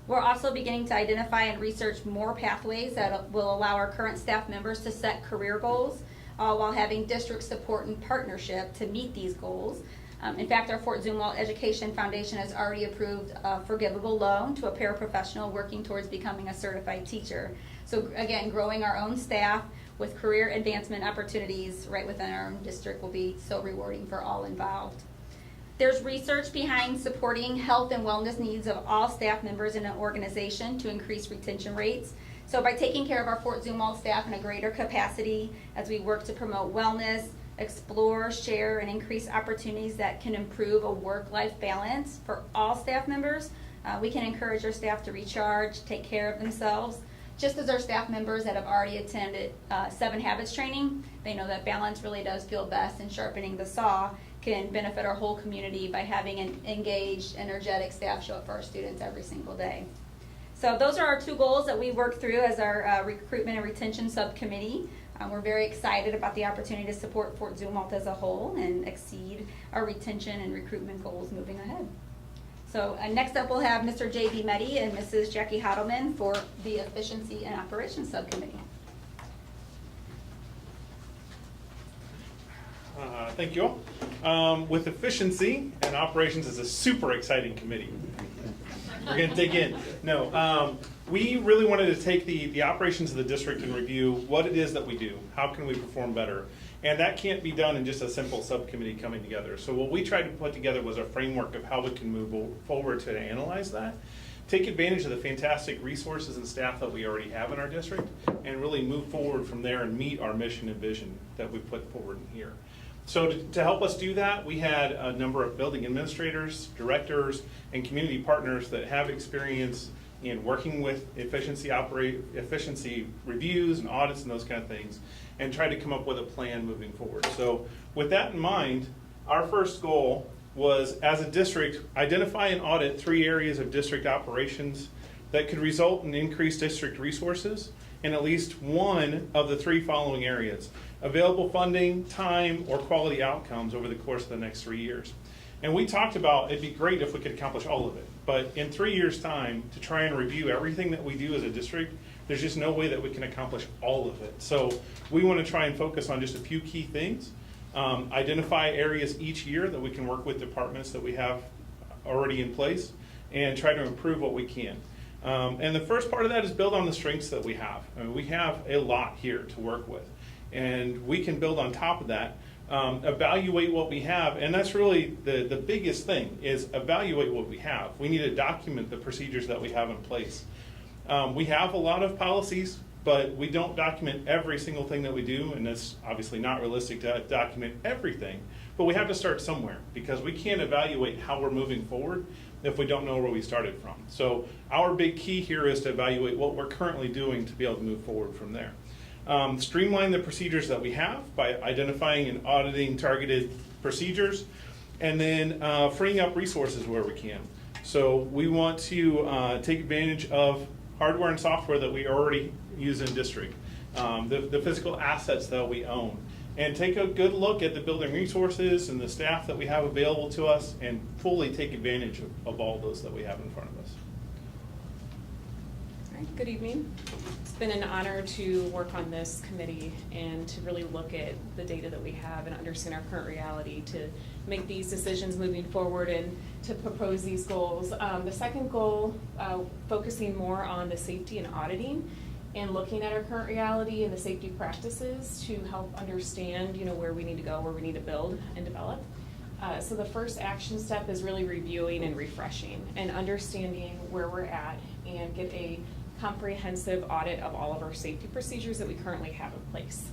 We're also beginning to identify and research more pathways that will allow our current staff members to set career goals while having district support and partnership to meet these goals. In fact, our Fort Zumwalt Education Foundation has already approved a forgivable loan to a paraprofessional working towards becoming a certified teacher. So again, growing our own staff with career advancement opportunities right within our own district will be so rewarding for all involved. There's research behind supporting health and wellness needs of all staff members in an organization to increase retention rates. So by taking care of our Fort Zumwalt staff in a greater capacity as we work to promote wellness, explore, share, and increase opportunities that can improve a work-life balance for all staff members, we can encourage our staff to recharge, take care of themselves. Just as our staff members that have already attended 7 Habits training, they know that balance really does feel best, and sharpening the saw can benefit our whole community by having an engaged, energetic staff show up for our students every single day. So those are our 2 goals that we worked through as our recruitment and retention subcommittee. We're very excited about the opportunity to support Fort Zumwalt as a whole and exceed our retention and recruitment goals moving ahead. So next up, we'll have Mr. J.B. Meddy and Mrs. Jackie Hottleman for the Efficiency and Operations Subcommittee. Thank you all. With efficiency and operations is a super exciting committee. We're going to dig in. No, we really wanted to take the operations of the district and review what it is that we do. How can we perform better? And that can't be done in just a simple subcommittee coming together. So what we tried to put together was a framework of how we can move forward to analyze that, take advantage of the fantastic resources and staff that we already have in our district, and really move forward from there and meet our mission and vision that we put forward in here. So to help us do that, we had a number of building administrators, directors, and community partners that have experience in working with efficiency reviews and audits and those kind of things, and try to come up with a plan moving forward. So with that in mind, our first goal was, as a district, identify and audit 3 areas of district operations that could result in increased district resources in at least one of the 3 following areas: available funding, time, or quality outcomes over the course of the next 3 years. And we talked about it'd be great if we could accomplish all of it, but in 3 years' time, to try and review everything that we do as a district, there's just no way that we can accomplish all of it. So we want to try and focus on just a few key things, identify areas each year that we can work with departments that we have already in place, and try to improve what we can. And the first part of that is build on the strengths that we have. I mean, we have a lot here to work with, and we can build on top of that. Evaluate what we have, and that's really the biggest thing, is evaluate what we have. We need to document the procedures that we have in place. We have a lot of policies, but we don't document every single thing that we do, and it's obviously not realistic to document everything, but we have to start somewhere, because we can't evaluate how we're moving forward if we don't know where we started from. So our big key here is to evaluate what we're currently doing to be able to move forward from there. Streamline the procedures that we have by identifying and auditing targeted procedures, and then freeing up resources where we can. So we want to take advantage of hardware and software that we already use in district, the physical assets that we own, and take a good look at the building resources and the staff that we have available to us, and fully take advantage of all those that we have in front of us. All right, good evening. It's been an honor to work on this committee and to really look at the data that we have and understand our current reality to make these decisions moving forward and to propose these goals. The second goal, focusing more on the safety and auditing and looking at our current reality and the safety practices to help understand, where we need to go, where we need to build and develop. So the first action step is really reviewing and refreshing and understanding where we're at, and get a comprehensive audit of all of our safety procedures that we currently have in place.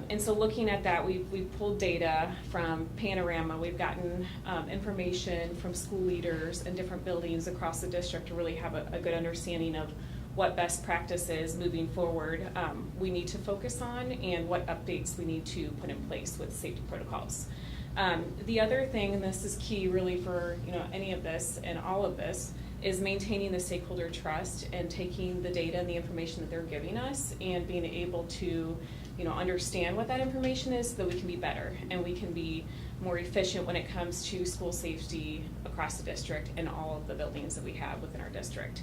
And so looking at that, we've pulled data from Panorama. We've gotten information from school leaders and different buildings across the district to really have a good understanding of what best practices moving forward we need to focus on, and what updates we need to put in place with safety protocols. The other thing, and this is key really for any of this and all of this, is maintaining the stakeholder trust and taking the data and the information that they're giving us and being able to understand what that information is, so that we can be better and we can be more efficient when it comes to school safety across the district and all of the buildings that we have within our district.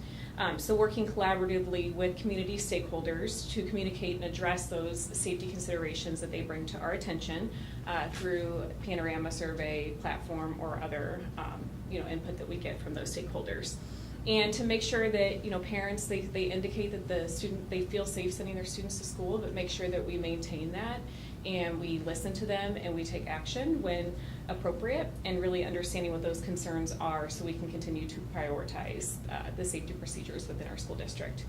So working collaboratively with community stakeholders to communicate and address those safety considerations that they bring to our attention through Panorama survey platform or other input that we get from those stakeholders. And to make sure that parents, they indicate that they feel safe sending their students to school, but make sure that we maintain that and we listen to them and we take action when appropriate, and really understanding what those concerns are so we can continue to prioritize the safety procedures within our school district.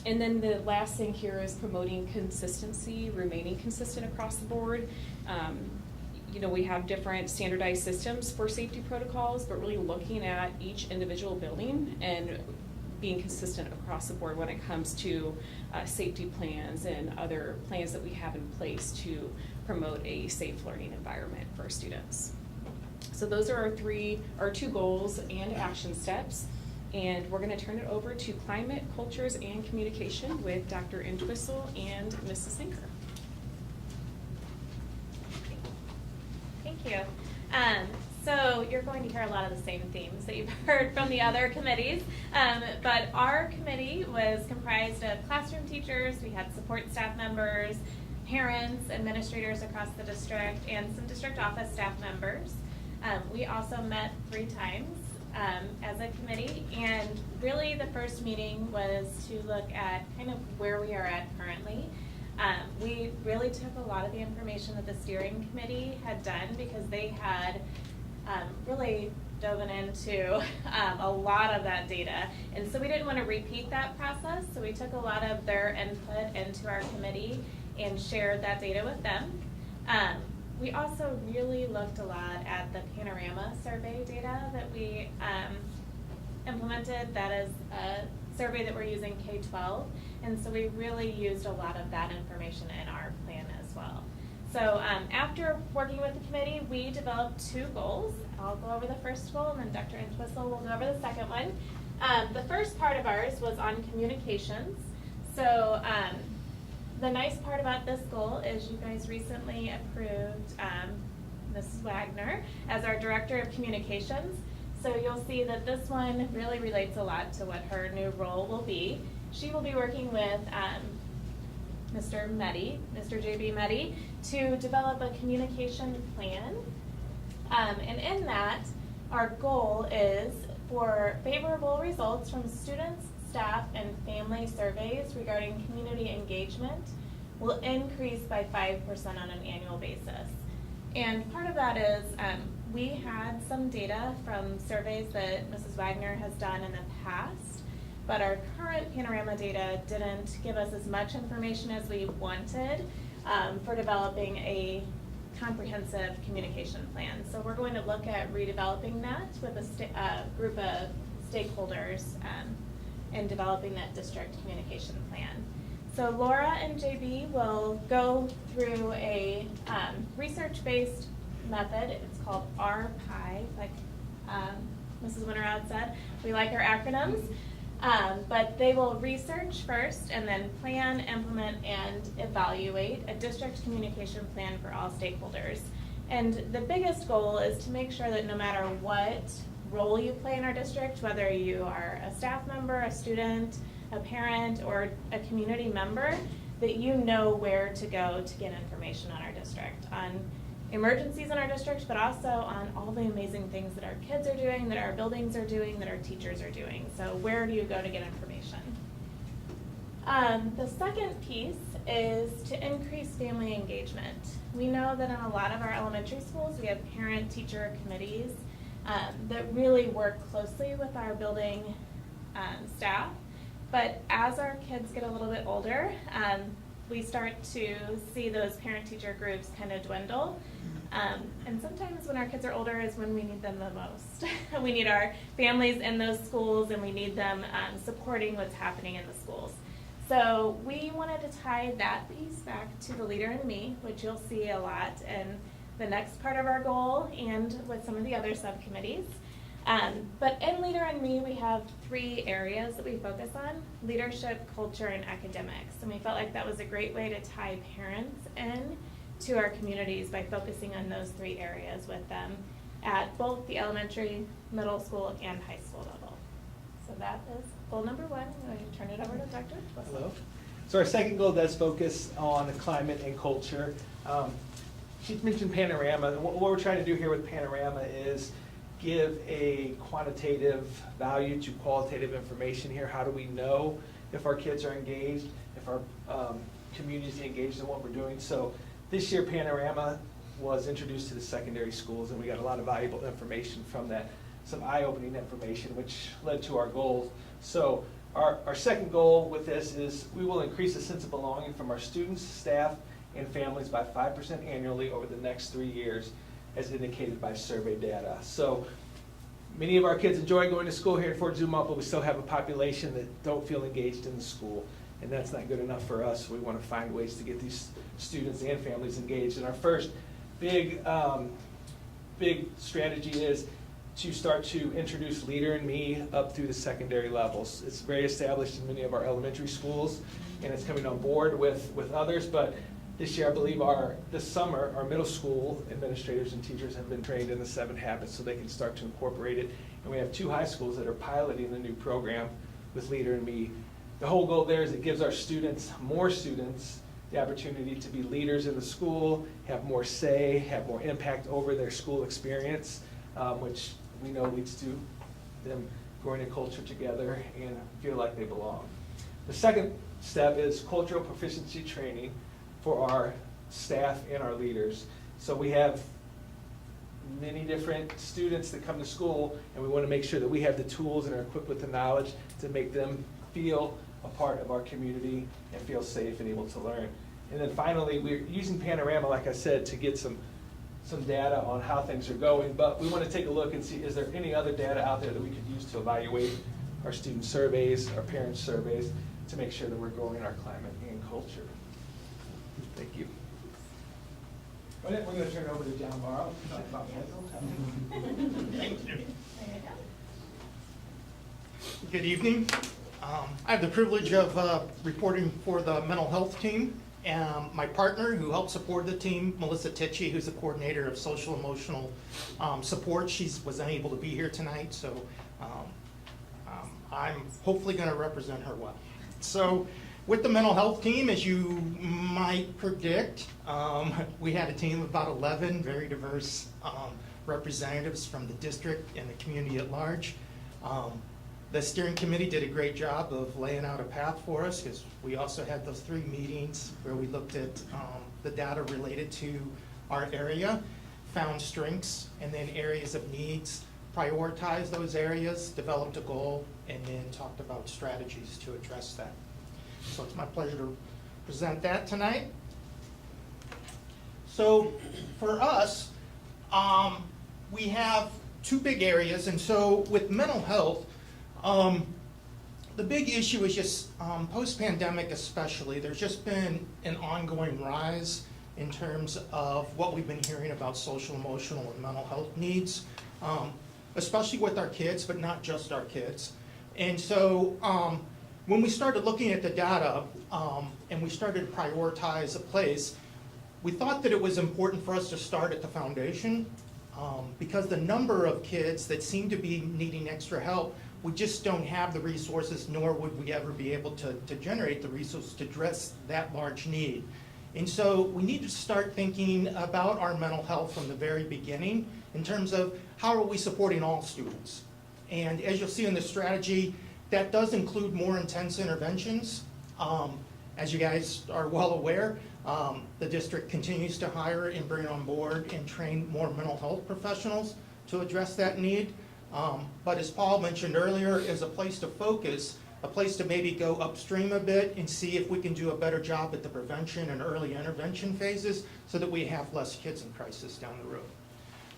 And then the last thing here is promoting consistency, remaining consistent across the board. We have different standardized systems for safety protocols, but really looking at each individual building and being consistent across the board when it comes to safety plans and other plans that we have in place to promote a safe learning environment for our students. So those are our two goals and action steps. And we're going to turn it over to Climate, Cultures, and Communication with Dr. Entwistle and Mrs. Sinker. Thank you. So you're going to hear a lot of the same themes that you've heard from the other committees. But our committee was comprised of classroom teachers, we had support staff members, parents, administrators across the district, and some district office staff members. We also met 3 times as a committee, and really the first meeting was to look at kind of where we are at currently. We really took a lot of the information that the steering committee had done because they had really dove into a lot of that data. And so we didn't want to repeat that process, so we took a lot of their input into our committee and shared that data with them. We also really looked a lot at the Panorama survey data that we implemented. That is a survey that we're using K-12, and so we really used a lot of that information in our plan as well. So after working with the committee, we developed 2 goals. I'll go over the first goal, and then Dr. Entwistle will go over the second one. The first part of ours was on communications. So the nice part about this goal is you guys recently approved Mrs. Wagner as our Director of Communications. So you'll see that this one really relates a lot to what her new role will be. She will be working with Mr. Meddy, Mr. J.B. Meddy, to develop a communication plan. And in that, our goal is for favorable results from students, staff, and family surveys regarding community engagement will increase by 5% on an annual basis. And part of that is we had some data from surveys that Mrs. Wagner has done in the past, but our current Panorama data didn't give us as much information as we wanted for developing a comprehensive communication plan. So we're going to look at redeveloping that with a group of stakeholders and developing that district communication plan. So Laura and JB will go through a research-based method. It's called RPI, like Mrs. Winterrod said. We like our acronyms. But they will research first and then plan, implement, and evaluate a district communication plan for all stakeholders. And the biggest goal is to make sure that no matter what role you play in our district, whether you are a staff member, a student, a parent, or a community member, that you know where to go to get information on our district, on emergencies in our district, but also on all the amazing things that our kids are doing, that our buildings are doing, that our teachers are doing. So where do you go to get information? The second piece is to increase family engagement. We know that in a lot of our elementary schools, we have parent-teacher committees that really work closely with our building staff. But as our kids get a little bit older, we start to see those parent-teacher groups kind of dwindle. And sometimes when our kids are older is when we need them the most. We need our families in those schools, and we need them supporting what's happening in the schools. So we wanted to tie that piece back to the Leader in Me, which you'll see a lot in the next part of our goal and with some of the other subcommittees. But in Leader in Me, we have 3 areas that we focus on: leadership, culture, and academics. And we felt like that was a great way to tie parents in to our communities by focusing on those 3 areas with them at both the elementary, middle school, and high school level. So that is goal number 1. I'm going to turn it over to Dr. Hello. So our second goal does focus on climate and culture. She mentioned Panorama. What we're trying to do here with Panorama is give a quantitative value to qualitative information here. How do we know if our kids are engaged, if our community is engaged in what we're doing? So this year, Panorama was introduced to the secondary schools, and we got a lot of valuable information from that, some eye-opening information, which led to our goals. So our second goal with this is we will increase the sense of belonging from our students, staff, and families by 5% annually over the next 3 years, as indicated by survey data. So many of our kids enjoy going to school here at Fort Zumwalt, but we still have a population that don't feel engaged in the school. And that's not good enough for us. We want to find ways to get these students and families engaged. And our first big strategy is to start to introduce Leader in Me up through the secondary levels. It's very established in many of our elementary schools, and it's coming on board with others, but This year, I believe this summer, our middle school administrators and teachers have been trained in the 7 habits so they can start to incorporate it. And we have 2 high schools that are piloting the new program with Leader and Me. The whole goal there is it gives our students, more students, the opportunity to be leaders in the school, have more say, have more impact over their school experience, which we know leads to them growing a culture together and feel like they belong. The second step is cultural proficiency training for our staff and our leaders. So we have many different students that come to school, and we want to make sure that we have the tools and are equipped with the knowledge to make them feel a part of our community and feel safe and able to learn. And then finally, we're using Panorama, like I said, to get some data on how things are going, but we want to take a look and see, is there any other data out there that we could use to evaluate our student surveys, our parent surveys, to make sure that we're growing our climate and culture. Thank you. We're going to turn it over to John Morrow to talk about mental. Thank you. Good evening. I have the privilege of reporting for the mental health team. My partner who helped support the team, Melissa Tichy, who's the coordinator of social emotional support, she was unable to be here tonight, so I'm hopefully going to represent her well. So with the mental health team, as you might predict, we had a team of about 11 very diverse representatives from the district and the community at large. The steering committee did a great job of laying out a path for us, because we also had those 3 meetings where we looked at the data related to our area, found strengths and then areas of needs, prioritized those areas, developed a goal, and then talked about strategies to address that. So it's my pleasure to present that tonight. So for us, we have 2 big areas, and so with mental health, the big issue is just post-pandemic especially, there's just been an ongoing rise in terms of what we've been hearing about social, emotional, and mental health needs, especially with our kids, but not just our kids. And so when we started looking at the data and we started to prioritize a place, we thought that it was important for us to start at the foundation because the number of kids that seem to be needing extra help, we just don't have the resources, nor would we ever be able to generate the resources to address that large need. And so we need to start thinking about our mental health from the very beginning in terms of how are we supporting all students. And as you'll see in the strategy, that does include more intense interventions. As you guys are well aware, the district continues to hire and bring on board and train more mental health professionals to address that need. But as Paul mentioned earlier, is a place to focus, a place to maybe go upstream a bit and see if we can do a better job at the prevention and early intervention phases so that we have less kids in crisis down the road.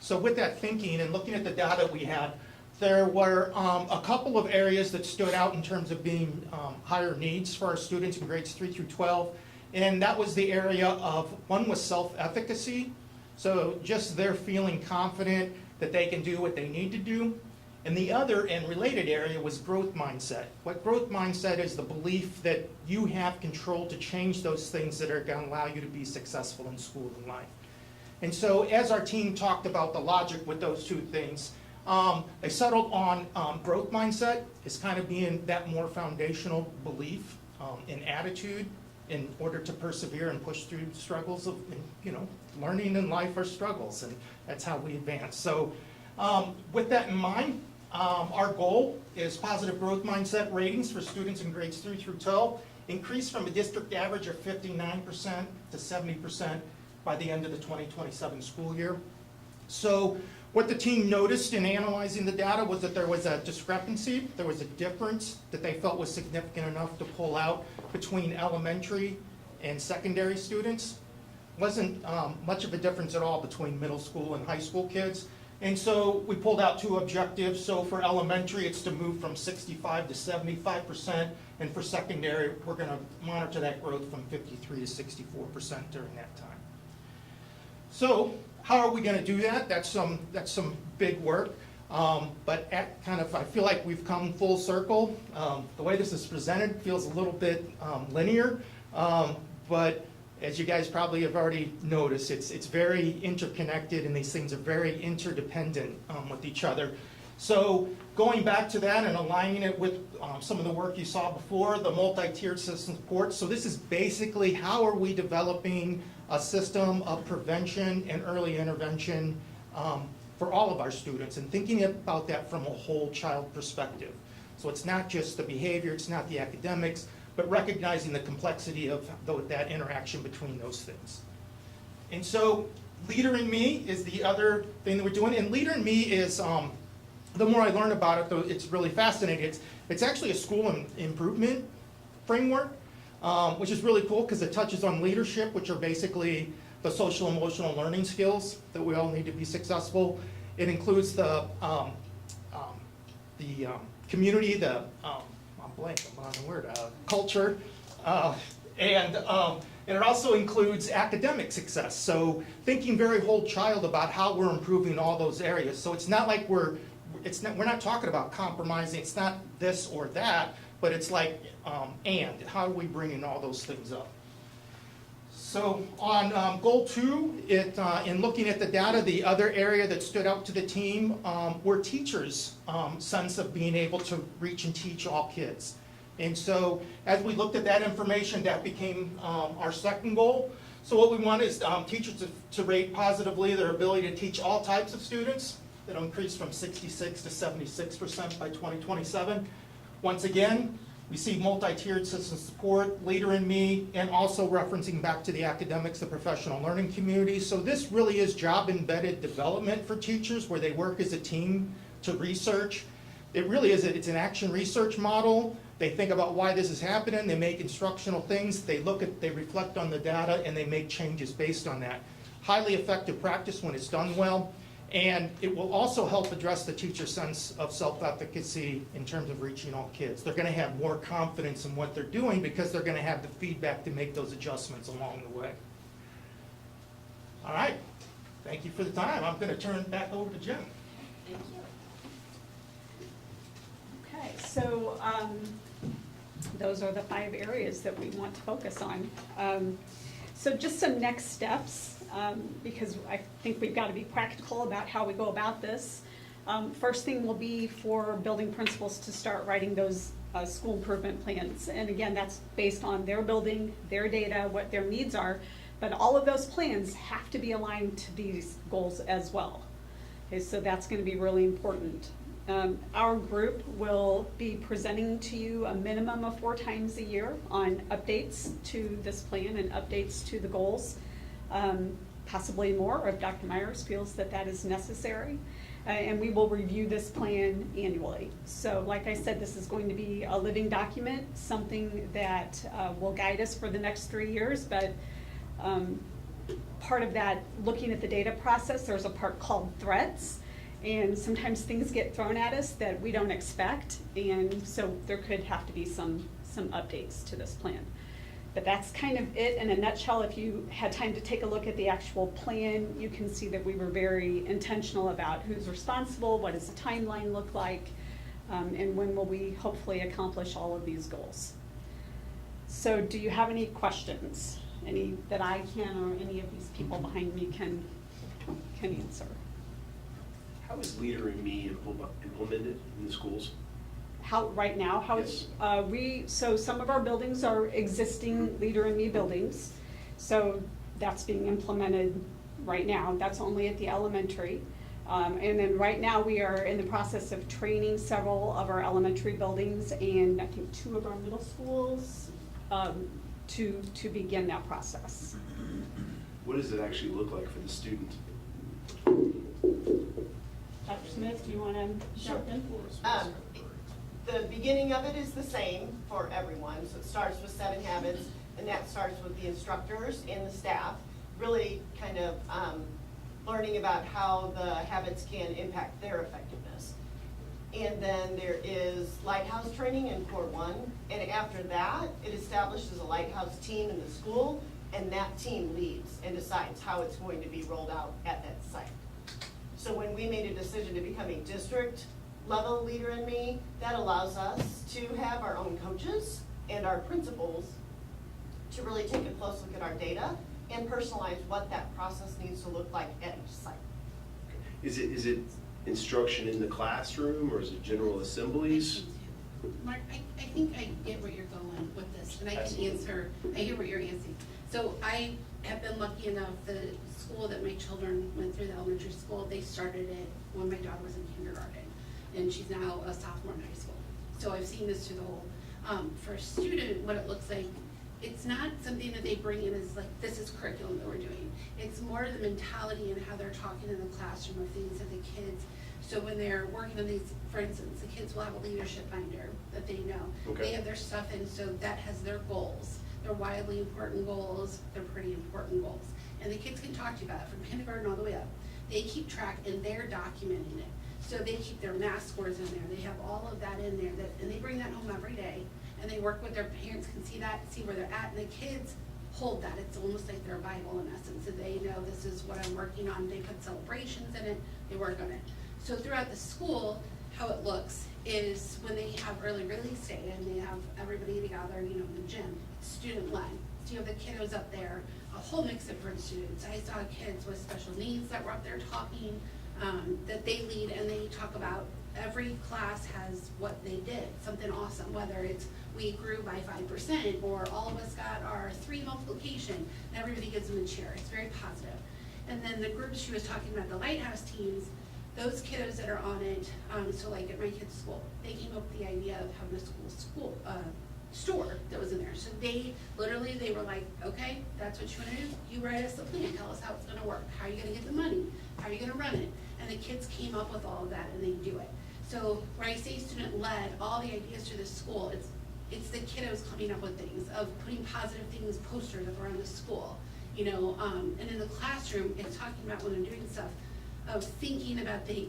So with that thinking and looking at the data we had, there were a couple of areas that stood out in terms of being higher needs for our students in grades 3 through 12. And that was the area of, one was self-efficacy. So just their feeling confident that they can do what they need to do. And the other and related area was growth mindset. What growth mindset is the belief that you have control to change those things that are going to allow you to be successful in school and life. And so as our team talked about the logic with those 2 things, they settled on growth mindset as kind of being that more foundational belief and attitude in order to persevere and push through struggles of, learning in life are struggles, and that's how we advance. So with that in mind, our goal is positive growth mindset ratings for students in grades 3 through 12 increase from a district average of 59% to 70% by the end of the 2027 school year. So what the team noticed in analyzing the data was that there was a discrepancy, there was a difference that they felt was significant enough to pull out between elementary and secondary students. Wasn't much of a difference at all between middle school and high school kids. And so we pulled out 2 objectives. So for elementary, it's to move from 65 to 75%. And for secondary, we're going to monitor that growth from 53 to 64% during that time. So how are we going to do that? That's some big work. But I feel like we've come full circle. The way this is presented feels a little bit linear. But as you guys probably have already noticed, it's very interconnected, and these things are very interdependent with each other. So going back to that and aligning it with some of the work you saw before, the multi-tiered system support. So this is basically how are we developing a system of prevention and early intervention for all of our students, and thinking about that from a whole child perspective. So it's not just the behavior, it's not the academics, but recognizing the complexity of that interaction between those things. And so Leader in Me is the other thing that we're doing. And Leader in Me is, the more I learn about it, though, it's really fascinating. It's actually a school improvement framework, which is really cool because it touches on leadership, which are basically the social emotional learning skills that we all need to be successful. It includes the community, I'm on the word, culture, and it also includes academic success. So thinking very whole child about how we're improving all those areas. So it's not like we're not talking about compromising. It's not this or that, but it's like and how are we bringing all those things up? So on goal 2, in looking at the data, the other area that stood out to the team were teachers' sense of being able to reach and teach all kids. And so as we looked at that information, that became our second goal. So what we want is teachers to rate positively their ability to teach all types of students. That'll increase from 66 to 76% by 2027. Once again, we see multi-tiered system support, Leader in Me, and also referencing back to the academics, the professional learning community. So this really is job-embedded development for teachers where they work as a team to research. It really is, it's an action research model. They think about why this is happening, they make instructional things, they reflect on the data, and they make changes based on that. Highly effective practice when it's done well. And it will also help address the teacher's sense of self-efficacy in terms of reaching all kids. They're going to have more confidence in what they're doing because they're going to have the feedback to make those adjustments along the way. All right. Thank you for the time. I'm going to turn it back over to Jen. Thank you. Okay, so those are the 5 areas that we want to focus on. So just some next steps. Because I think we've got to be practical about how we go about this. First thing will be for building principals to start writing those school improvement plans. And again, that's based on their building, their data, what their needs are. But all of those plans have to be aligned to these goals as well. Okay, so that's going to be really important. Our group will be presenting to you a minimum of 4 times a year on updates to this plan and updates to the goals. Possibly more if Dr. Myers feels that that is necessary. And we will review this plan annually. So like I said, this is going to be a living document, something that will guide us for the next 3 years. But part of that, looking at the data process, there's a part called threats. And sometimes things get thrown at us that we don't expect. And so there could have to be some updates to this plan. But that's kind of it in a nutshell. If you had time to take a look at the actual plan, you can see that we were very intentional about who's responsible, what does the timeline look like, and when will we hopefully accomplish all of these goals. So do you have any questions? Any that I can or any of these people behind me can answer? How is Leader in Me implemented in the schools? How, right now, how Yes. so some of our buildings are existing Leader in Me buildings. So that's being implemented right now. That's only at the elementary. And then right now we are in the process of training several of our elementary buildings and I think 2 of our middle schools to begin that process. What does it actually look like for the student? Dr. Smith, do you want to jump in? The beginning of it is the same for everyone. So it starts with 7 habits, and that starts with the instructors and the staff, really kind of learning about how the habits can impact their effectiveness. And then there is Lighthouse training in Core 1, and after that, it establishes a Lighthouse team in the school, and that team leads and decides how it's going to be rolled out at that site. So when we made a decision to become a district level Leader in Me, that allows us to have our own coaches and our principals to really take a close look at our data and personalize what that process needs to look like at each site. Is it instruction in the classroom, or is it general assemblies? Mark, I think I get where you're going with this, and I can answer, I hear what you're answering. So I have been lucky enough, the school that my children went through, the elementary school, they started it when my daughter was in kindergarten, and she's now a sophomore in high school. So I've seen this through the whole, for a student, what it looks like, it's not something that they bring in as like, this is curriculum that we're doing. It's more the mentality and how they're talking in the classroom of things that the kids, so when they're working on these, for instance, the kids will have a leadership binder that they know. Okay. They have their stuff in, so that has their goals. They're wildly important goals, they're pretty important goals. And the kids can talk to you about it from kindergarten all the way up. They keep track and they're documenting it. So they keep their math scores in there. They have all of that in there, and they bring that home every day. And they work with their parents, can see that, see where they're at, and the kids hold that. It's almost like their Bible in essence, so they know this is what I'm working on. They put celebrations in it, they work on it. So throughout the school, how it looks is when they have early release day and they have everybody together, you know, in the gym, student led. So you have the kiddos up there, a whole mix of different students. I saw kids with special needs that were up there talking, that they lead, and they talk about every class has what they did, something awesome, whether it's we grew by 5% or all of us got our 3 multiplication, and everybody gives them a cheer. It's very positive. And then the groups she was talking about, the Lighthouse teams, those kiddos that are on it, so like at my kid's school, they came up with the idea of having a school store that was in there. So they literally, they were like, okay, that's what you want to do. You write us the plan, tell us how it's going to work. How are you going to get the money? How are you going to run it? And the kids came up with all of that and they do it. So when I say student-led, all the ideas through the school, it's the kiddos coming up with things, of putting positive things, posters up around the school, you know, and in the classroom, it's talking about when they're doing stuff, of thinking about the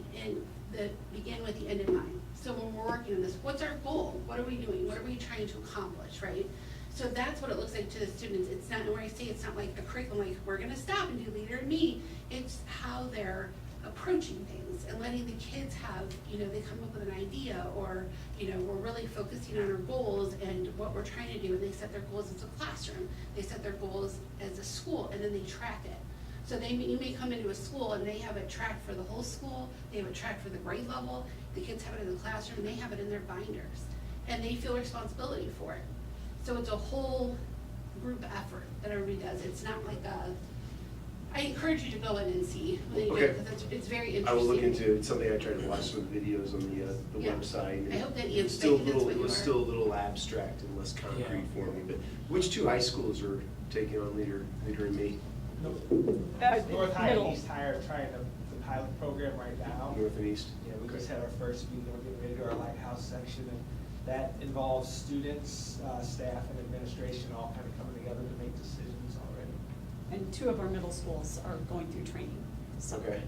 begin with the end in mind. So when we're working on this, what's our goal? What are we doing? What are we trying to accomplish, right? So that's what it looks like to the students. It's not, when I say it's not like a curriculum, like we're gonna stop and do leader and me. It's how they're approaching things and letting the kids have, you know, they come up with an idea, or, you know, we're really focusing on our goals and what we're trying to do, and they set their goals as a classroom. They set their goals as a school, and then they track it. So you may come into a school and they have it tracked for the whole school, they have it tracked for the grade level, the kids have it in the classroom, and they have it in their binders. And they feel responsibility for it. So it's a whole group effort that everybody does. It's not like I encourage you to go in and see when they do it, because it's very interesting. I will look into it. It's something I tried to watch some videos on the Yeah. website. I hope that it you- was still I think that's what it you was are. still a little abstract and less concrete for me. But which 2 high schools are taking on Leader and Me? North High middle. and East High are trying the pilot program right now. North and East? Yeah, we just had our first meeting, we're getting ready to do our Lighthouse section, and that involves students, staff, and administration all kind of coming together to make decisions already. And 2 of our middle schools are going through training. So Okay.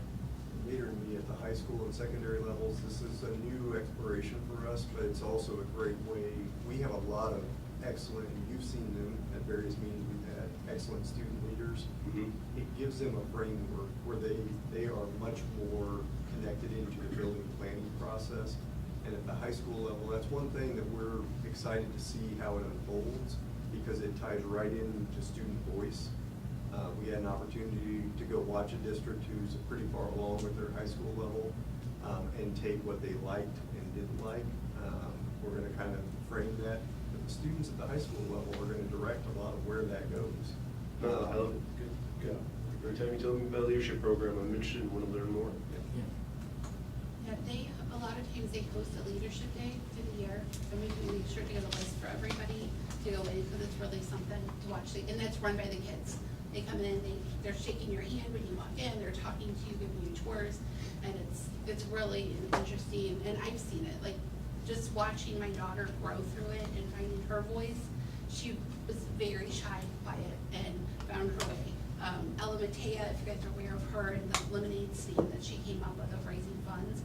Leader and Me at the high school and secondary levels, this is a new exploration for us, but it's also a great way. We have a lot of excellent, and you've seen them at various meetings we've had, excellent student leaders. Mhm. It gives them a framework where they are much more connected into the building planning process. And at the high school level, that's one thing that we're excited to see how it unfolds, because it ties right into student voice. We had an opportunity to go watch a district who's pretty far along with their high school level, and take what they liked and didn't like. We're gonna kind of frame that, but the students at the high school level are gonna direct a lot of where that goes. No, I love it. Good. Every time you tell me about a leadership program, I'm interested and want to learn more. Yeah, a lot of times they host a leadership day through the year, and we can make sure to get a list for everybody to go in, because it's really something to watch. And that's run by the kids. They come in, they're shaking your hand when you walk in, they're talking to you, giving you tours, and it's really interesting. And I've seen it, like just watching my daughter grow through it and finding her voice. She was very shy, quiet, and found her way. Ella Matea, if you guys are aware of her and the lemonade stand that she came up with of raising funds.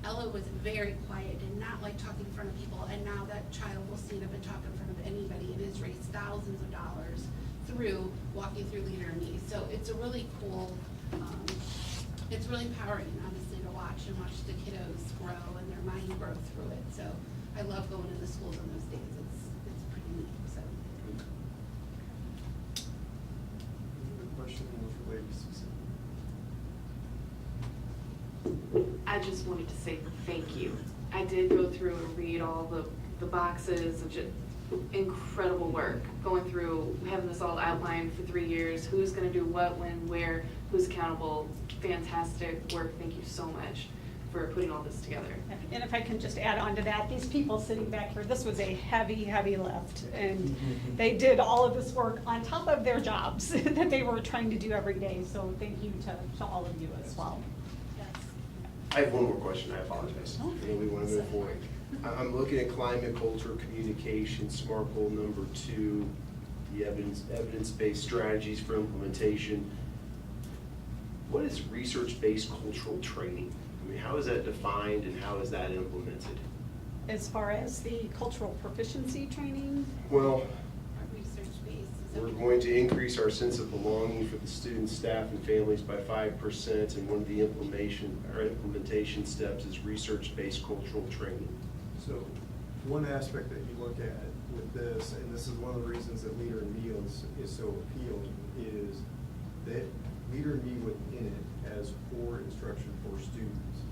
Ella was very quiet and not like talking in front of people, and now that child will stand up and talk in front of anybody and has raised thousands of dollars through walking through Leader and Me. So it's a really cool, it's really empowering, honestly, to watch the kiddos grow and their mind grow through it. So I love going to the schools on those days. It's pretty neat, so. I just wanted to say thank you. I did go through and read all the boxes of just incredible work, going through, having this all outlined for 3 years, who's gonna do what, when, where, who's accountable. Fantastic work, thank you so much for putting all this together. And if I can just add on to that, these people sitting back here, this was a heavy, heavy lift. And they did all of this work on top of their jobs that they were trying to do every day. So thank you to all of you as well. I have one more question, I apologize. Oh. And then we want to move forward. I'm looking at climate, culture, communication, SMART goal number 2, the evidence-based strategies for implementation. What is research-based cultural training? I mean, how is that defined and how is that implemented? As far as the cultural proficiency training, Well, Research base. we're going to increase our sense of belonging for the students, staff, and families by 5%, and one of the implementation steps is research-based cultural training. So one aspect that you look at with this, and this is one of the reasons that Leader in Me is so appealing, is that Leader in Me within it has core instruction for students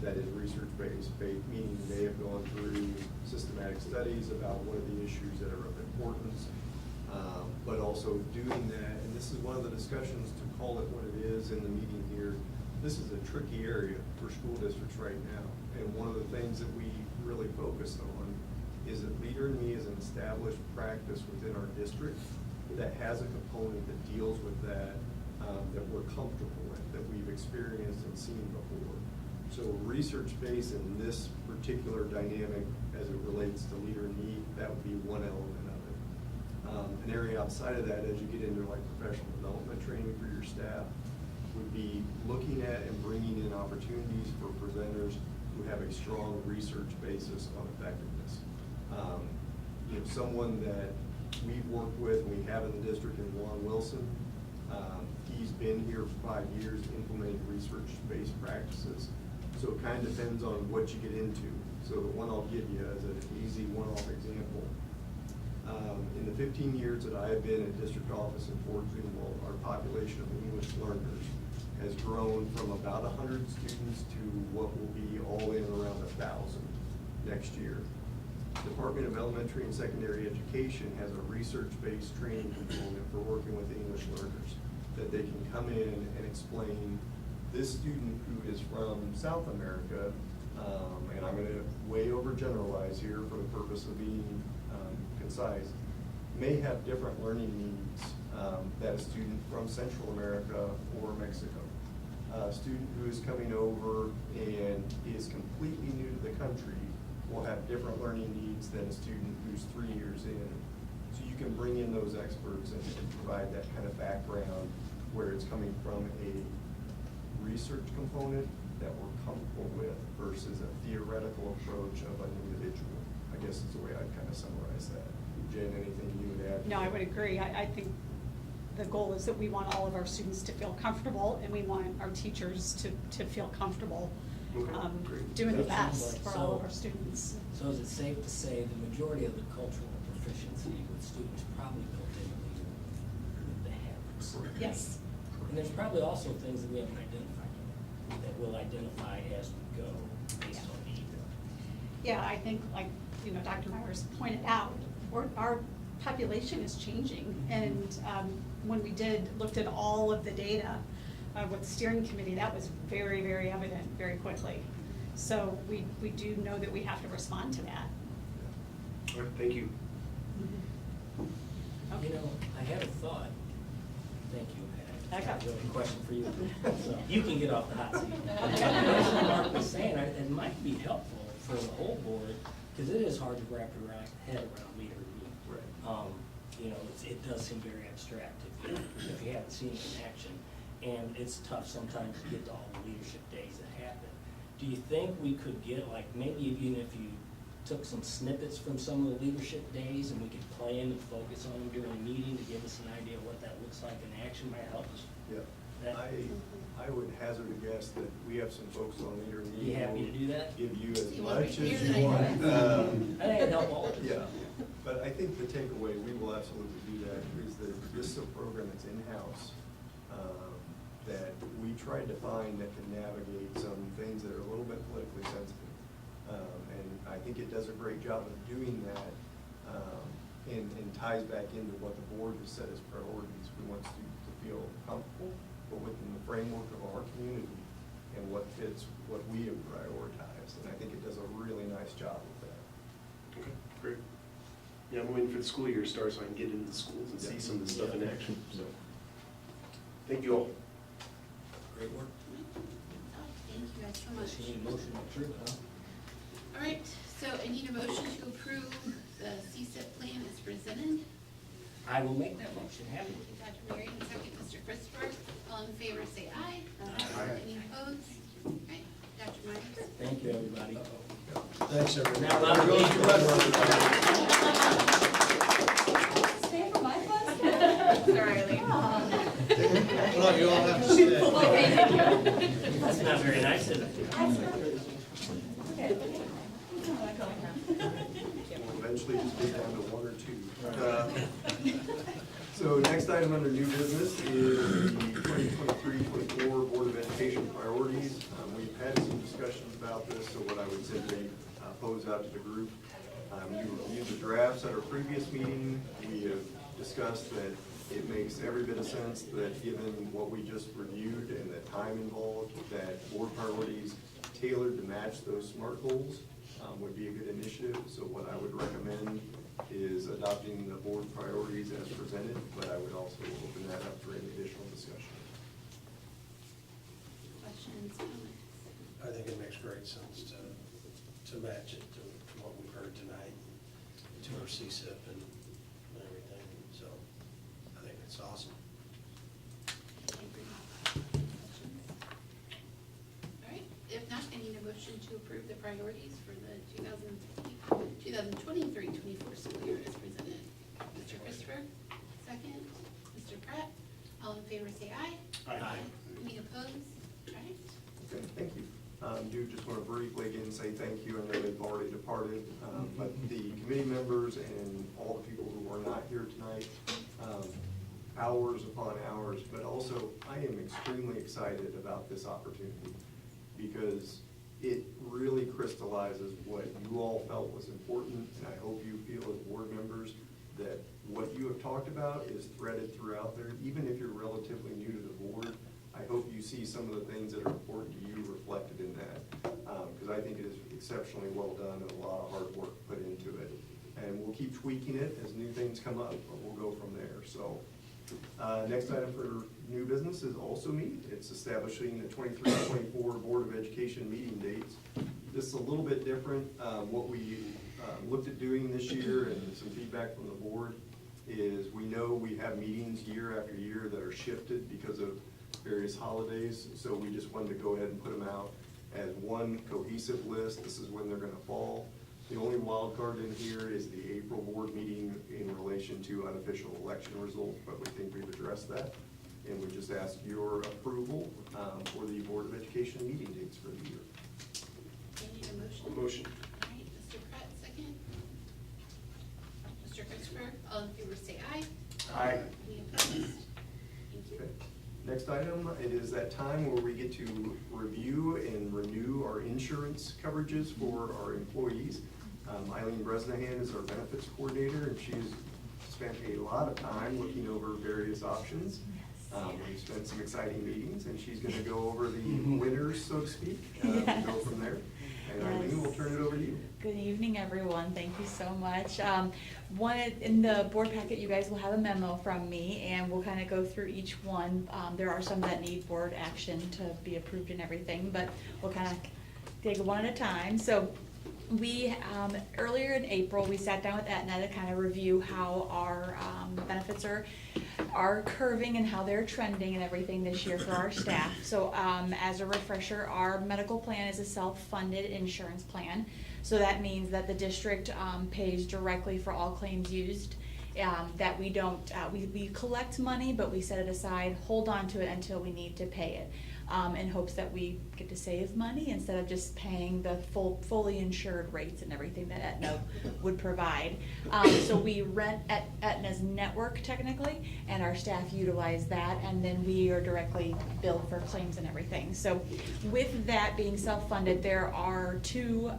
that is research-based, meaning they have gone through systematic studies about what are the issues that are of importance, but also doing that, and this is one of the discussions to call it what it is in the meeting here. This is a tricky area for school districts right now, and one of the things that we really focus on is that Leader in Me is an established practice within our district that has a component that deals with that, that we're comfortable with, that we've experienced and seen before. So research-based in this particular dynamic as it relates to Leader in Me, that would be one element of it. An area outside of that, as you get into like professional development training for your staff, would be looking at and bringing in opportunities for presenters who have a strong research basis on effectiveness. You know, someone that we've worked with, and we have in the district, is Juan Wilson. He's been here for 5 years implementing research-based practices. So it kind of depends on what you get into. So the one I'll give you as an easy one-off example. In the 15 years that I have been at district office in Fort Zumwalt, our population of English learners has grown from about 100 students to what will be all in around 1,000 next year. Department of Elementary and Secondary Education has a research-based training component for working with English learners, that they can come in and explain this student who is from South America, and I'm gonna way overgeneralize here for the purpose of being concise, may have different learning needs than a student from Central America or Mexico. A student who is coming over and is completely new to the country will have different learning needs than a student who's 3 years in. So you can bring in those experts and provide that kind of background where it's coming from a research component that we're comfortable with versus a theoretical approach of an individual. I guess is the way I'd kind of summarize that. Jen, anything you would add? no, I would agree. I think the goal is that we want all of our students to feel comfortable, and we want our teachers to feel comfortable doing the best for all of our students. So is it safe to say the majority of the cultural proficiency with students probably built into the habits? Yes. And there's probably also things that we haven't identified yet, that we'll identify as we go based on need. Yeah, I think, like, Dr. Myers pointed out, our population is changing, and when we looked at all of the data with the steering committee, that was very, very evident very quickly. So we do know that we have to respond to that. All right, thank you. Okay. You know, I had a thought. Thank you. I Back have up. a really question for you. So you can get off the hot seat. As Mark was saying, it might be helpful for the whole board, because it is hard to wrap your head around Leader in Me. Right. You know, it does seem very abstract if you haven't seen it in action. And it's tough sometimes to get to all the leadership days that happen. Do you think we could get, like, maybe even if you took some snippets from some of the leadership days and we could plan and focus on them during a meeting to give us an idea of what that looks like in action might help us? Yeah. I would hazard a guess that we have some folks on Leader in Me. You happy to do that? Give you as You want much me as to? you want. I think it'd help all of us. Yeah, but I think the takeaway, we will absolutely do that, is that this is a program that's in-house. that we tried to find that can navigate some things that are a little bit politically sensitive. And I think it does a great job of doing that, and ties back into what the board has set as priorities. We want students to feel comfortable, but within the framework of our community and what fits what we have prioritized. And I think it does a really nice job with that. Okay, great. Yeah, I'm waiting for the school year to start so I can get into the schools and see some of this stuff in action, so. Thank you all. Great work. Thank you guys so much. You need a motion to approve, huh? All right, so I need a motion to approve the CSIP plan as presented. I will make that motion, happily. Dr. Marion, second, Mr. Christopher. All in favor, say aye. Aye. Any opposed? All right, Dr. Myers. Thank you, everybody. Thanks, everyone. Now, a lot of Stay for my class? Sorry, Eileen. Well, you all have to stay. That's not very nice, is it? We'll eventually just get down to one or two. So next item under new business is the 2023-24 Board of Education priorities. We've had some discussions about this, so what I would simply pose out to the group. You reviewed the drafts at our previous meeting. We have discussed that it makes every bit of sense that given what we just reviewed and the time involved, that board priorities tailored to match those SMART goals would be a good initiative. So what I would recommend is adopting the board priorities as presented, but I would also open that up for any additional discussion. Questions, comments? I think it makes great sense to match it to what we've heard tonight, to our CSIP and everything, so I think it's awesome. All right, if not, I need a motion to approve the priorities for the 2023-24 school year as presented. Mr. Christopher, second. Mr. Pratt, all in favor say aye. Aye. Any opposed? All right. Okay, thank you. Do just want to briefly again say thank you. I know they've already departed, but the committee members and all the people who are not here tonight, hours upon hours, but also I am extremely excited about this opportunity because it really crystallizes what you all felt was important, and I hope you feel as board members that what you have talked about is threaded throughout there. Even if you're relatively new to the board, I hope you see some of the things that are important to you reflected in that, because I think it is exceptionally well done and a lot of hard work put into it. And we'll keep tweaking it as new things come up, but we'll go from there. So next item for new business is also me. It's establishing the 23-24 Board of Education meeting dates. This is a little bit different. What we looked at doing this year and some feedback from the board is we know we have meetings year after year that are shifted because of various holidays, so we just wanted to go ahead and put them out as one cohesive list. This is when they're gonna fall. The only wild card in here is the April board meeting in relation to unofficial election results, but we think we've addressed that. And we just ask your approval for the Board of Education meeting dates for the year. I need a motion. Motion. All right, Mr. Pratt, second. Mr. Christopher, all in favor say aye. Aye. Any opposed? Thank you. Okay. Next item, it is that time where we get to review and renew our insurance coverages for our employees. Eileen Bresnahan is our benefits coordinator, and she's spent a lot of time looking over various options. We've spent some exciting meetings, and she's gonna go over the winners, so to speak, and go from there. And Eileen, we'll turn it over to you. Good evening, everyone. Thank you so much. In the board packet, you guys will have a memo from me, and we'll kind of go through each one. There are some that need board action to be approved and everything, but we'll kind of take it one at a time. So we, earlier in April, we sat down with Aetna to kind of review how our benefits are curving and how they're trending and everything this year for our staff. So as a refresher, our medical plan is a self-funded insurance plan. So that means that the district pays directly for all claims used. That we don't, we collect money, but we set it aside, hold on to it until we need to pay it. in hopes that we get to save money instead of just paying the fully insured rates and everything that Aetna would provide. So we rent at Aetna's network technically, and our staff utilize that, and then we are directly billed for claims and everything. So with that being self-funded, there are two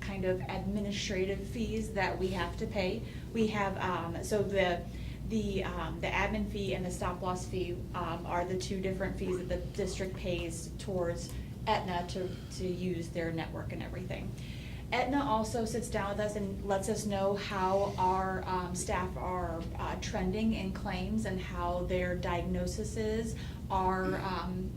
kind of administrative fees that we have to pay. We have, so the admin fee and the stop-loss fee are the two different fees that the district pays towards Aetna to use their network and everything. Aetna also sits down with us and lets us know how our staff are trending in claims and how their diagnoses are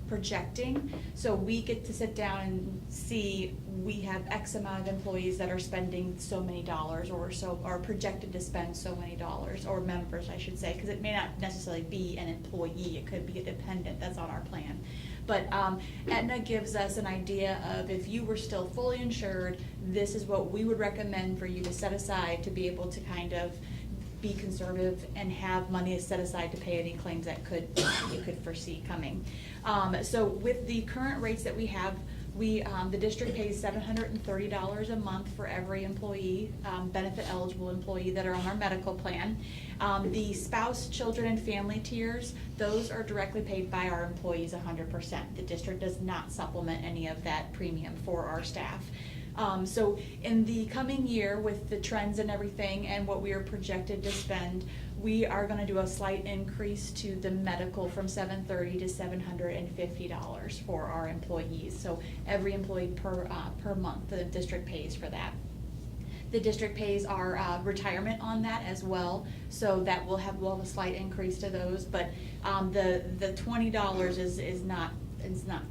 projecting. So we get to sit down and see we have X amount of employees that are spending so many dollars or so are projected to spend so many dollars, or members I should say, because it may not necessarily be an employee, it could be a dependent that's on our plan. But Aetna gives us an idea of if you were still fully insured, this is what we would recommend for you to set aside to be able to kind of be conservative and have money set aside to pay any claims that you could foresee coming. So with the current rates that we have, the district pays $730 a month for every employee, benefit eligible employee that are on our medical plan. The spouse, children, and family tiers, those are directly paid by our employees 100%. The district does not supplement any of that premium for our staff. So in the coming year, with the trends and everything and what we are projected to spend, we are going to do a slight increase to the medical from $730 to $750 for our employees. So every employee per month, the district pays for that. The district pays our retirement on that as well, so that we'll have a slight increase to those. But the $20 is not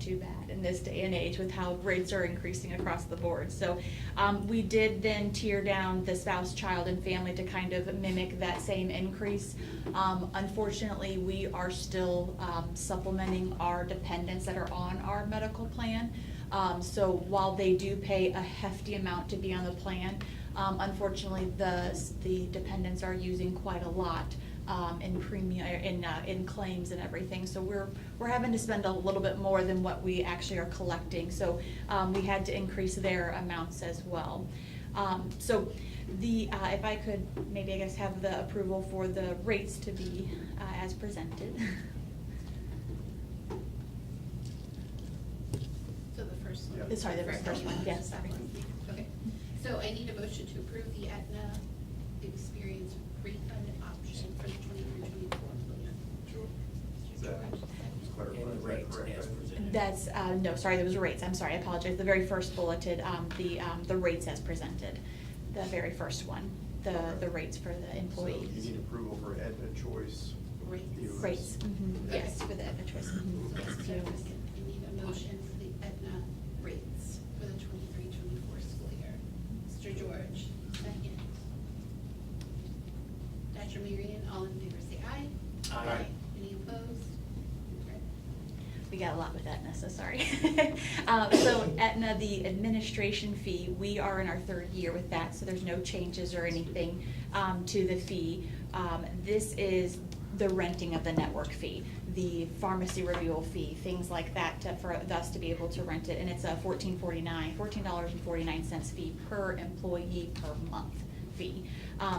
too bad in this day and age with how rates are increasing across the board. So we did then tier down the spouse, child, and family to kind of mimic that same increase. Unfortunately, we are still supplementing our dependents that are on our medical plan. So while they do pay a hefty amount to be on the plan, unfortunately the dependents are using quite a lot in premium, in claims and everything. So we're having to spend a little bit more than what we actually are collecting. So we had to increase their amounts as well. So if I could maybe I guess have the approval for the rates to be as presented. So the first one. Sorry, the first one. Yes, sorry. Okay. So I need a motion to approve the Aetna experience refund option for the 23-24 plan. Is that, just clarify, is that correct? That's, no, sorry, there was rates, I'm sorry, I apologize. The very first bulleted, the rates as presented, the very first one, the rates for the employees. So you need approval for Aetna choice. Rates, yes, for the Aetna choice. So let's do this. I need a motion for the Aetna rates for the 23-24 school year. Mr. George, second. Dr. Marion, all in favor say aye. Aye. Any opposed? We got a lot with Aetna, so sorry. So Aetna, the administration fee, we are in our third year with that, so there's no changes or anything to the fee. This is the renting of the network fee, the pharmacy renewal fee, things like that for us to be able to rent it, and it's a $14.49 fee per employee per month fee.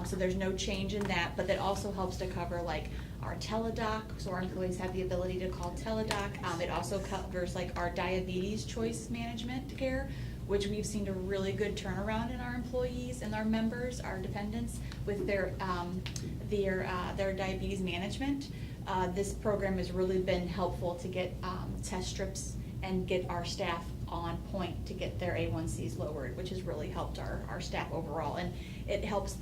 So there's no change in that, but that also helps to cover like our teledoc, so our employees have the ability to call teledoc. It also covers like our diabetes choice management care, which we've seen a really good turnaround in our employees and our members, our dependents, with their diabetes management. This program has really been helpful to get test strips and get our staff on point to get their A1Cs lowered, which has really helped our staff overall. And it helps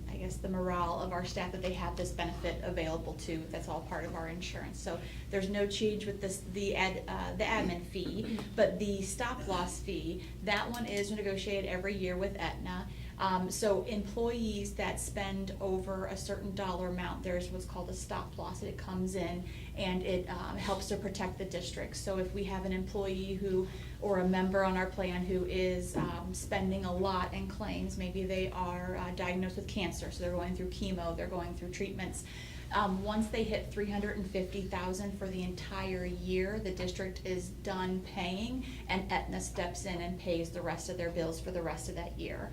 I guess the morale of our staff that they have this benefit available to. That's all part of our insurance. So there's no change with this, the admin fee, but the stop loss fee, that one is negotiated every year with Aetna. So employees that spend over a certain dollar amount, there's what's called a stop loss. It comes in and it helps to protect the district. So if we have an employee or a member on our plan who is spending a lot in claims, maybe they are diagnosed with cancer, so they're going through chemo, they're going through treatments, Once they hit 350,000 for the entire year, the district is done paying, and Aetna steps in and pays the rest of their bills for the rest of that year.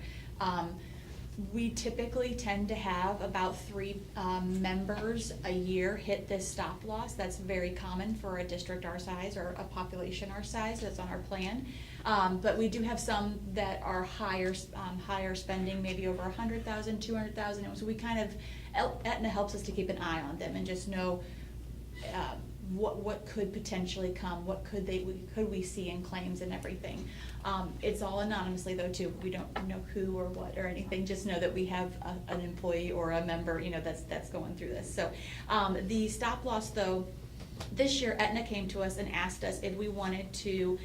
We typically tend to have about 3 members a year hit this stop loss. That's very common for a district our size or a population our size that's on our plan. But we do have some that are higher spending, maybe over 100,000, 200,000. So we kind of, Aetna helps us to keep an eye on them and just know what could potentially come, what could we see in claims and everything. It's all anonymously though too. We don't know who or what or anything. Just know that we have an employee or a member, that's going through this. So the stop loss though, this year Aetna came to us and asked us if we wanted to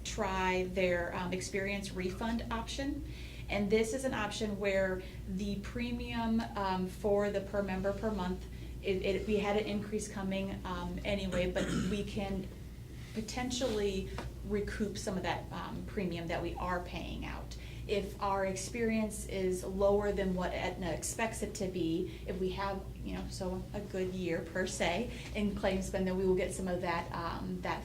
try their experience refund option. And this is an option where the premium for the per member per month, we had an increase coming anyway, but we can potentially recoup some of that premium that we are paying out. If our experience is lower than what Aetna expects it to be, if we have, so a good year per se in claim spend, then we will get some of that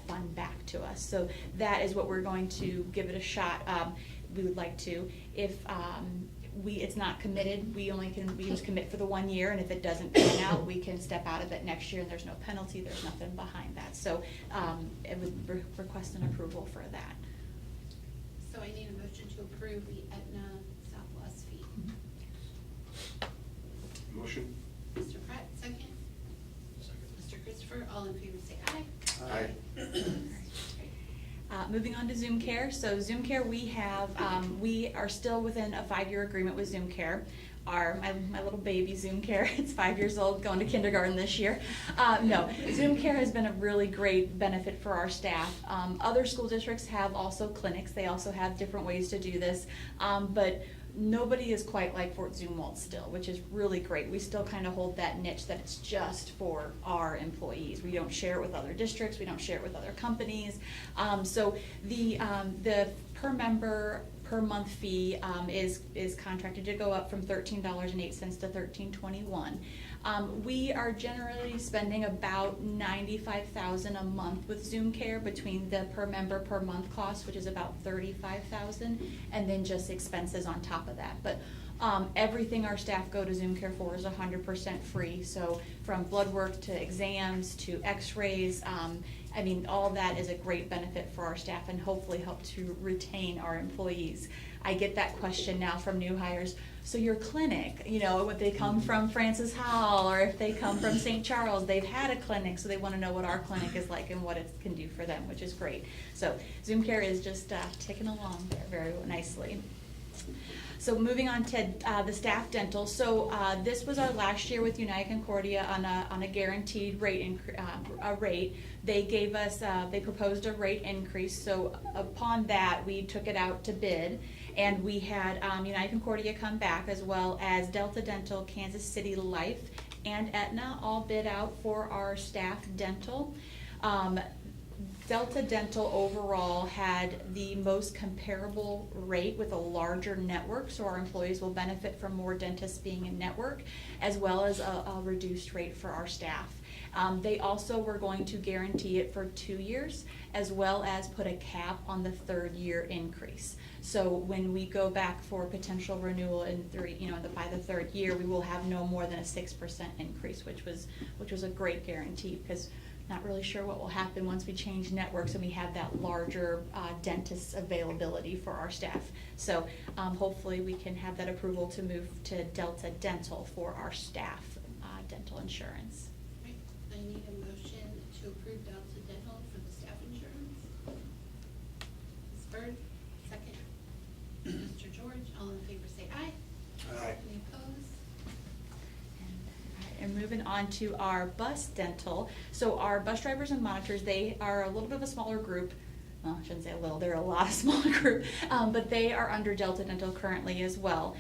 fund back to us. So that is what we're going to give it a shot. We would like to, if it's not committed, we just commit for the 1 year, and if it doesn't pan out, we can step out of it next year, and there's no penalty, there's nothing behind that. So it would request an approval for that. So I need a motion to approve the Aetna stop loss fee. Motion? Mr. Pratt, second. Mr. Christopher, all in favor say aye. Aye. Moving on to ZoomCare. So ZoomCare, we are still within a 5-year agreement with ZoomCare. My little baby ZoomCare, it's 5 years old, going to kindergarten this year. No, ZoomCare has been a really great benefit for our staff. Other school districts have also clinics. They also have different ways to do this, but nobody is quite like Fort Zumwalt still, which is really great. We still kind of hold that niche that it's just for our employees. We don't share it with other districts. We don't share it with other companies. So the per member per month fee is contracted to go up from $13.08 to $13.21. We are generally spending about $95,000 a month with ZoomCare between the per member per month cost, which is about $35,000, and then just expenses on top of that. But everything our staff go to ZoomCare for is 100% free. So from blood work to exams to x-rays, all that is a great benefit for our staff and hopefully help to retain our employees. I get that question now from new hires. So your clinic, if they come from Francis Howell or if they come from St. Charles, they've had a clinic, so they want to know what our clinic is like and what it can do for them, which is great. So ZoomCare is just ticking along there very nicely. So moving on to the staff dental. So this was our last year with United Concordia on a guaranteed rate. They gave us, they proposed a rate increase. So upon that, we took it out to bid, and we had United Concordia come back, as well as Delta Dental, Kansas City Life, and Aetna all bid out for our staff dental. Delta Dental overall had the most comparable rate with a larger network, so our employees will benefit from more dentists being in network, as well as a reduced rate for our staff. They also were going to guarantee it for 2 years, as well as put a cap on the 3rd year increase. So when we go back for potential renewal in by the 3rd year, we will have no more than a 6% increase, which was a great guarantee, because not really sure what will happen once we change networks and we have that larger dentist availability for our staff. So hopefully we can have that approval to move to Delta Dental for our staff dental insurance. Right. I need a motion to approve Delta Dental for the staff insurance. Ms. Bird, second. Mr. George, all in favor say aye. Aye. Any opposed? And moving on to our bus dental. So our bus drivers and monitors, they are a little bit of a smaller group. Well, I shouldn't say a little, they're a lot of smaller group, but they are under Delta Dental currently as well.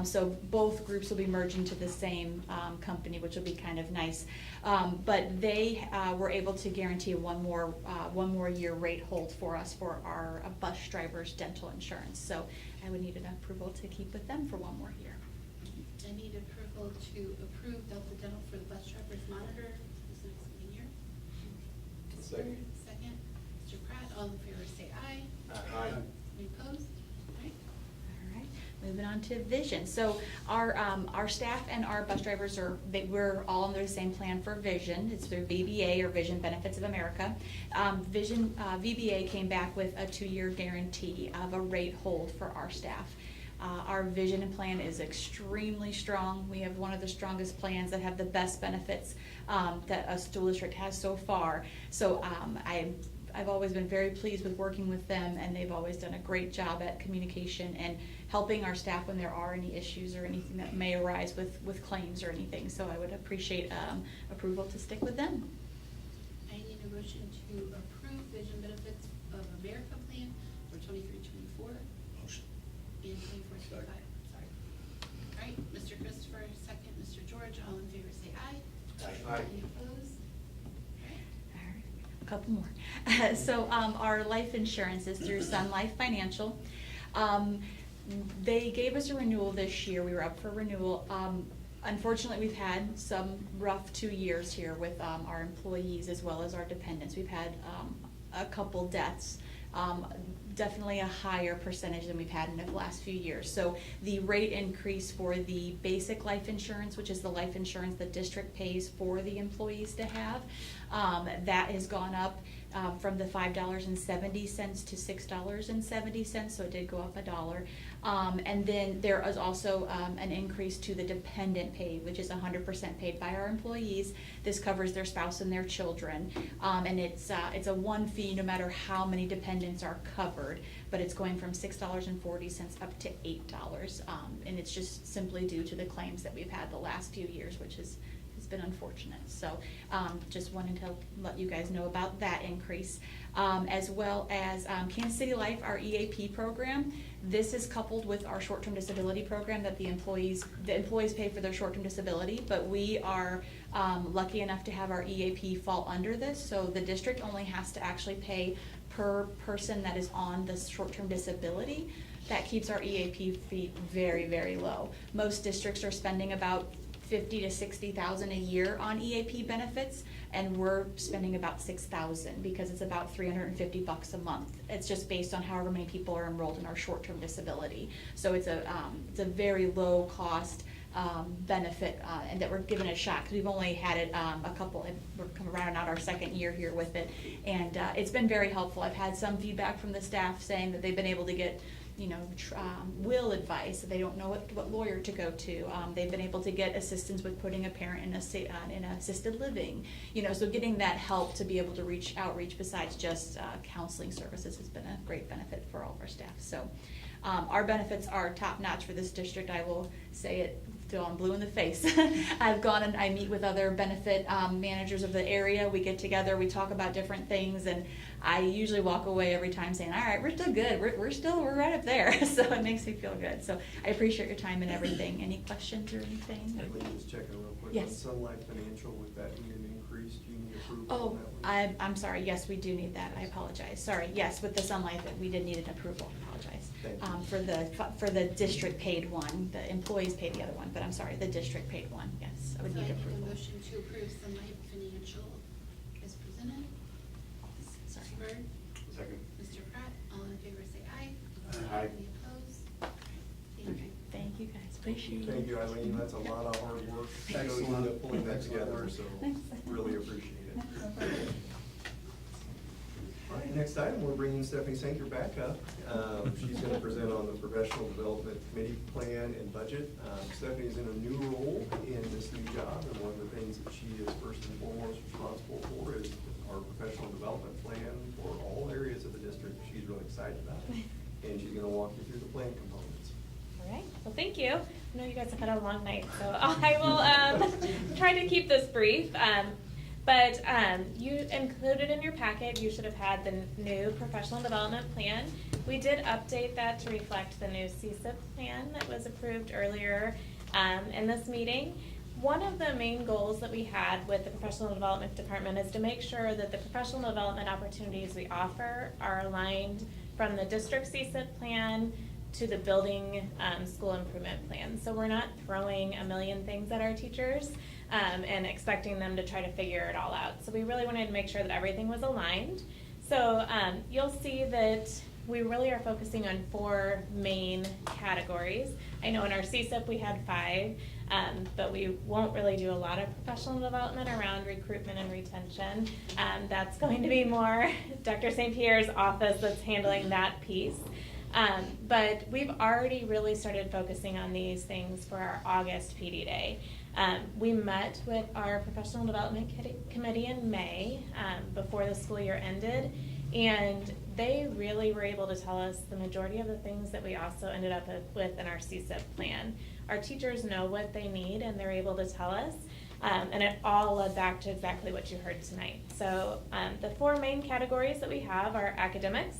So both groups will be merging to the same company, which will be kind of nice. But they were able to guarantee one more year rate hold for us for our bus drivers' dental insurance. So I would need an approval to keep with them for 1 more year. I need approval approval to approve Delta Dental for the bus drivers monitor this next meeting year. Second. Second, Mr. Pratt, all in favor say aye. Aye. Any opposed? All right. All right, moving on to vision. So our staff and our bus drivers we're all under the same plan for vision. It's through VBA, or Vision Benefits of America. VBA came back with a 2-year guarantee of a rate hold for our staff. Our vision plan is extremely strong. We have one of the strongest plans that have the best benefits that a school district has so far. So I've always been very pleased with working with them, and they've always done a great job at communication and helping our staff when there are any issues or anything that may arise with claims or anything. So I would appreciate approval to stick with them. I need a motion to approve Vision Benefits of America plan for 23-24. Motion. And 24-25, sorry. All right, Mr. Christopher, second, Mr. George, all in favor say aye. Aye. Any opposed? A couple more. So our life insurance is through Sun Life Financial. They gave us a renewal this year. We were up for renewal. Unfortunately, we've had some rough 2 years here with our employees as well as our dependents. We've had a couple deaths. Definitely a higher percentage than we've had in the last few years. So the rate increase for the basic life insurance, which is the life insurance the district pays for the employees to have, that has gone up from the $5.70 to $6.70, so it did go up $1. And then there is also an increase to the dependent pay, which is 100% paid by our employees. This covers their spouse and their children, and it's a one fee no matter how many dependents are covered, but it's going from $6.40 up to $8, and it's just simply due to the claims that we've had the last few years, which has been unfortunate. So just wanted to let you guys know about that increase, as well as Kansas City Life, our EAP program. This is coupled with our short-term disability program that the employees pay for their short-term disability, but we are lucky enough to have our EAP fall under this, so the district only has to actually pay per person that is on the short-term disability. That keeps our EAP fee very, very low. Most districts are spending about $50,000 to $60,000 a year on EAP benefits, and we're spending about $6,000 because it's about $350 a month. It's just based on however many people are enrolled in our short-term disability. So it's a very low cost benefit, and that we're giving it a shot because we've only had it a couple, and we're coming rounding out our second year here with it, and it's been very helpful. I've had some feedback from the staff saying that they've been able to get will advice. They don't know what lawyer to go to. They've been able to get assistance with putting a parent in assisted living. So getting that help to be able to outreach besides just counseling services has been a great benefit for all of our staff. So our benefits are top notch for this district. I will say it till I'm blue in the face. I've gone and I meet with other benefit managers of the area. We get together, we talk about different things, and I usually walk away every time saying, all right, we're still good. We're right up there. So it makes me feel good. So I appreciate your time and everything. Any questions or anything? Let me just check it real quick. Yes. On Sun Life Financial, with that need an increase, do you need approval Oh, on that one? I'm sorry. Yes, we do need that. I apologize. Sorry. Yes, with the Sun Life, we did need an approval. I apologize. For the district paid one, the employees pay the other one, but I'm sorry, the district paid one. Yes, I would So need I need approval. a motion to approve Sun Life Financial as presented. Sorry. Mr. Byrd? Second. Mr. Pratt, all in favor say aye. Aye. Any opposed? Thank Okay. you. Thank you, guys. Appreciate it. Thank you, Eileen. That's a lot of hard work that goes Excellent. into pulling that together, so Thanks. really appreciate it. All right, next item, we're bringing Stephanie Sanker back up. She's going to present on the Professional Development Committee Plan and Budget. Stephanie's in a new role in this new job, and one of the things that she is first and foremost responsible for is our professional development plan for all areas of the district. She's really excited about it, and she's going to walk you through the plan components. All right, well, thank you. I know you guys have had a long night, so I will try to keep this brief. But you included in your packet, you should have had the new professional development plan. We did update that to reflect the new CSIP plan that was approved earlier in this meeting. One of the main goals that we had with the professional development department is to make sure that the professional development opportunities we offer are aligned from the district CSIP plan to the building school improvement plan. So we're not throwing a million things at our teachers and expecting them to try to figure it all out. So we really wanted to make sure that everything was aligned. So you'll see that we really are focusing on 4 main categories. I know in our CSIP we had 5, but we won't really do a lot of professional development around recruitment and retention. That's going to be more Dr. St. Pierre's office that's handling that piece. But we've already really started focusing on these things for our August PD Day. We met with our professional development committee in May before the school year ended, and they really were able to tell us the majority of the things that we also ended up with in our CSIP plan. Our teachers know what they need and they're able to tell us, and it all led back to exactly what you heard tonight. So the 4 main categories that we have are academics,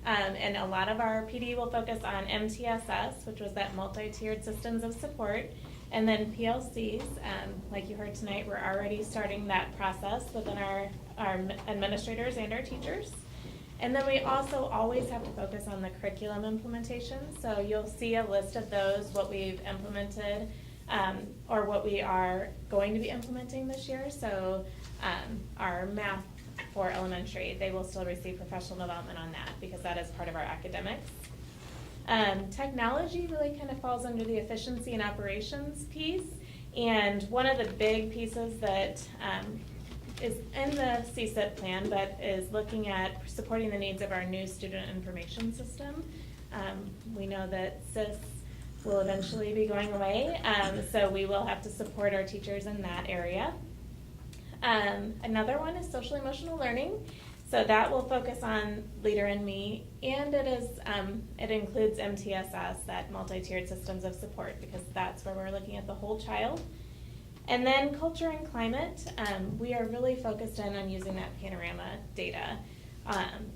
and a lot of our PD will focus on MTSS, which was that multi-tiered systems of support, and then PLCs. Like you heard tonight, we're already starting that process within our administrators and our teachers. And then we also always have to focus on the curriculum implementation. So you'll see a list of those, what we've implemented, or what we are going to be implementing this year. So our math for elementary, they will still receive professional development on that because that is part of our academics. Technology really kind of falls under the efficiency and operations piece. And one of the big pieces that is in the CSIP plan, but is looking at supporting the needs of our new student information system. We know that SIS will eventually be going away, so we will have to support our teachers in that area. Another one is social emotional learning. So that will focus on Leader in Me, and it includes MTSS, that multi-tiered systems of support, because that's where we're looking at the whole child. And then culture and climate, we are really focused in on using that panorama data.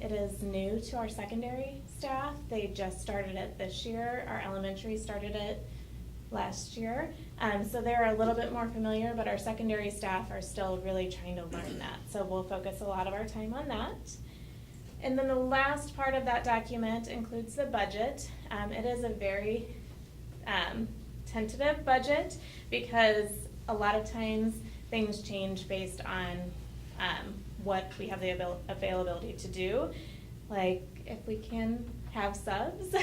It is new to our secondary staff. They just started it this year. Our elementary started it last year. So they're a little bit more familiar, but our secondary staff are still really trying to learn that. So we'll focus a lot of our time on that. And then the last part of that document includes the budget. It is a very tentative budget because a lot of times things change based on what we have the availability to do. Like if we can have subs,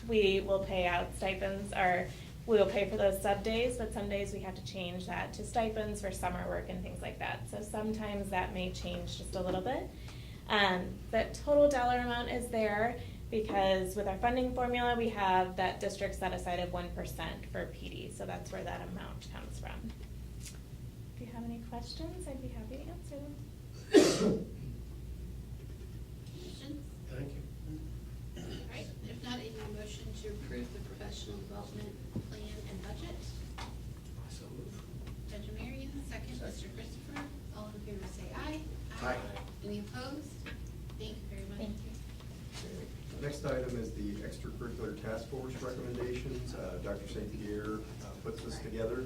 we will pay out stipends, or we will pay for those sub days, but some days we have to change that to stipends for summer work and things like that. So sometimes that may change just a little bit. The total dollar amount is there because with our funding formula, we have that district set aside of 1% for PD. So that's where that amount comes from. If you have any questions, I'd be happy to answer them. Questions? Thank you. All right, if not, any motion to approve the professional development plan and budget? So move. Judge Marion, second. Mr. Christopher, all in favor say aye. Aye. Any opposed? Thank you very much. Thank you. Next item is the extracurricular task force recommendations. Dr. St. Pierre puts this together.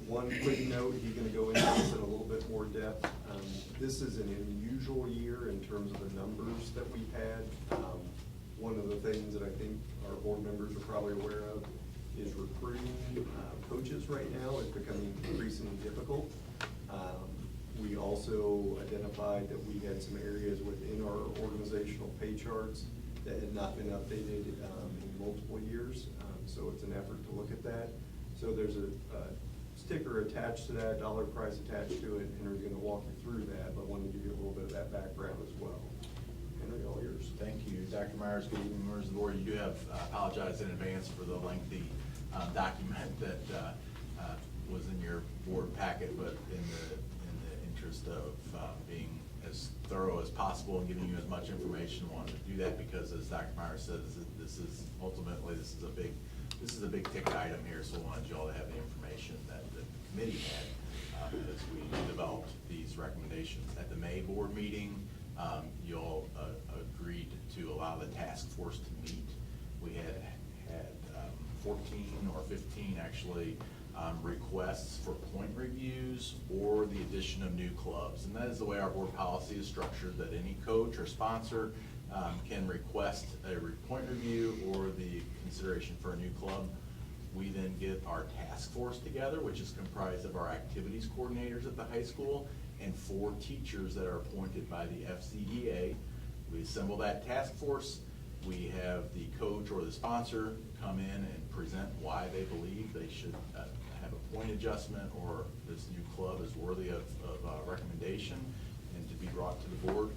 One quick note, he's going to go into this in a little bit more depth. This is an unusual year in terms of the numbers that we've had. One of the things that I think our board members are probably aware of is recruiting coaches right now is becoming increasingly difficult. We also identified that we had some areas within our organizational pay charts that had not been updated in multiple years. So it's an effort to look at that. So there's a sticker attached to that, dollar price attached to it, and Henry's going to walk you through that, but I wanted to give you a little bit of that background as well. Henry, all yours. Thank you, Dr. Myers. Good evening, members of the board. You do have, apologize in advance for the lengthy document that was in your board packet, but in the interest of being as thorough as possible and giving you as much information, I wanted to do that because, as Dr. Myers said, this is a big ticket item here, so I wanted you all to have the information that the committee had as we developed these recommendations. At the May board meeting, you all agreed to allow the task force to meet. We had 14 or 15 actually requests for point reviews or the addition of new clubs. And that is the way our board policy is structured, that any coach or sponsor can request a point review or the consideration for a new club. We then get our task force together, which is comprised of our activities coordinators at the high school and 4 teachers that are appointed by the FZSD. We assemble that task force. We have the coach or the sponsor come in and present why they believe they should have a point adjustment or this new club is worthy of recommendation and to be brought to the board.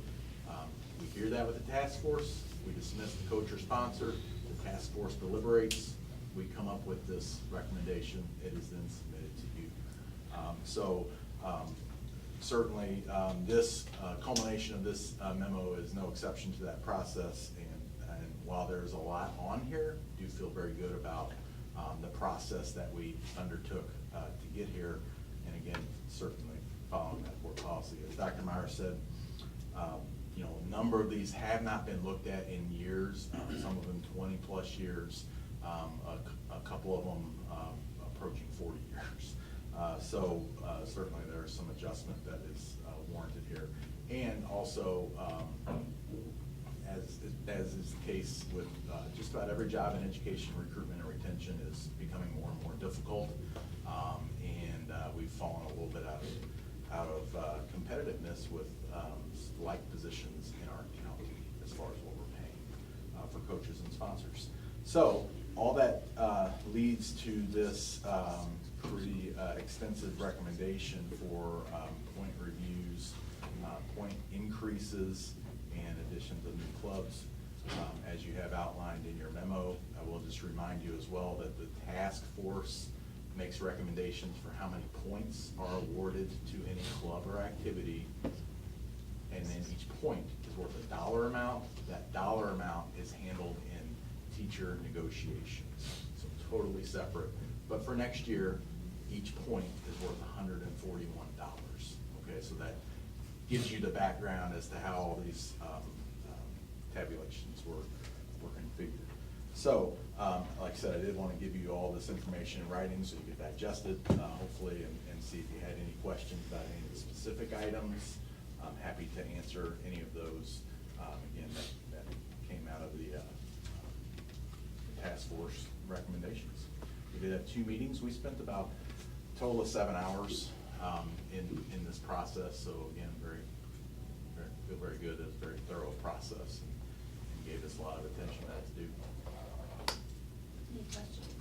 We hear that with the task force. We dismiss the coach or sponsor. The task force deliberates. We come up with this recommendation. It is then submitted to you. Certainly, this culmination of this memo is no exception to that process. And while there's a lot on here, I do feel very good about the process that we undertook to get here. And again, certainly following that board policy. As Dr. Meyer said, you know, a number of these have not been looked at in years, some of them 20+ years, a couple of them approaching 40 years. Certainly there's some adjustment that is warranted here. And also, as is the case with just about every job in education, recruitment and retention is becoming more and more difficult. We've fallen a little bit out of competitiveness with like positions in our county as far as what we're paying for coaches and sponsors. So all that leads to this pretty extensive recommendation for point reviews, point increases, and additions of new clubs. As you have outlined in your memo, I will just remind you as well that the task force makes recommendations for how many points are awarded to any club or activity, and then each point is worth a dollar amount. That dollar amount is handled in teacher negotiations, so totally separate. But for next year, each point is worth $141. Okay, so that gives you the background as to how all these tabulations were configured. So, like I said, I did want to give you all this information in writing so you could digest it, hopefully, and see if you had any questions about any of the specific items. I'm happy to answer any of those, again, that came out of the task force recommendations. We did have 2 meetings. We spent about a total of 7 hours in this process. So again, feel very good. It was a very thorough process and gave us a lot of attention as due. Any questions?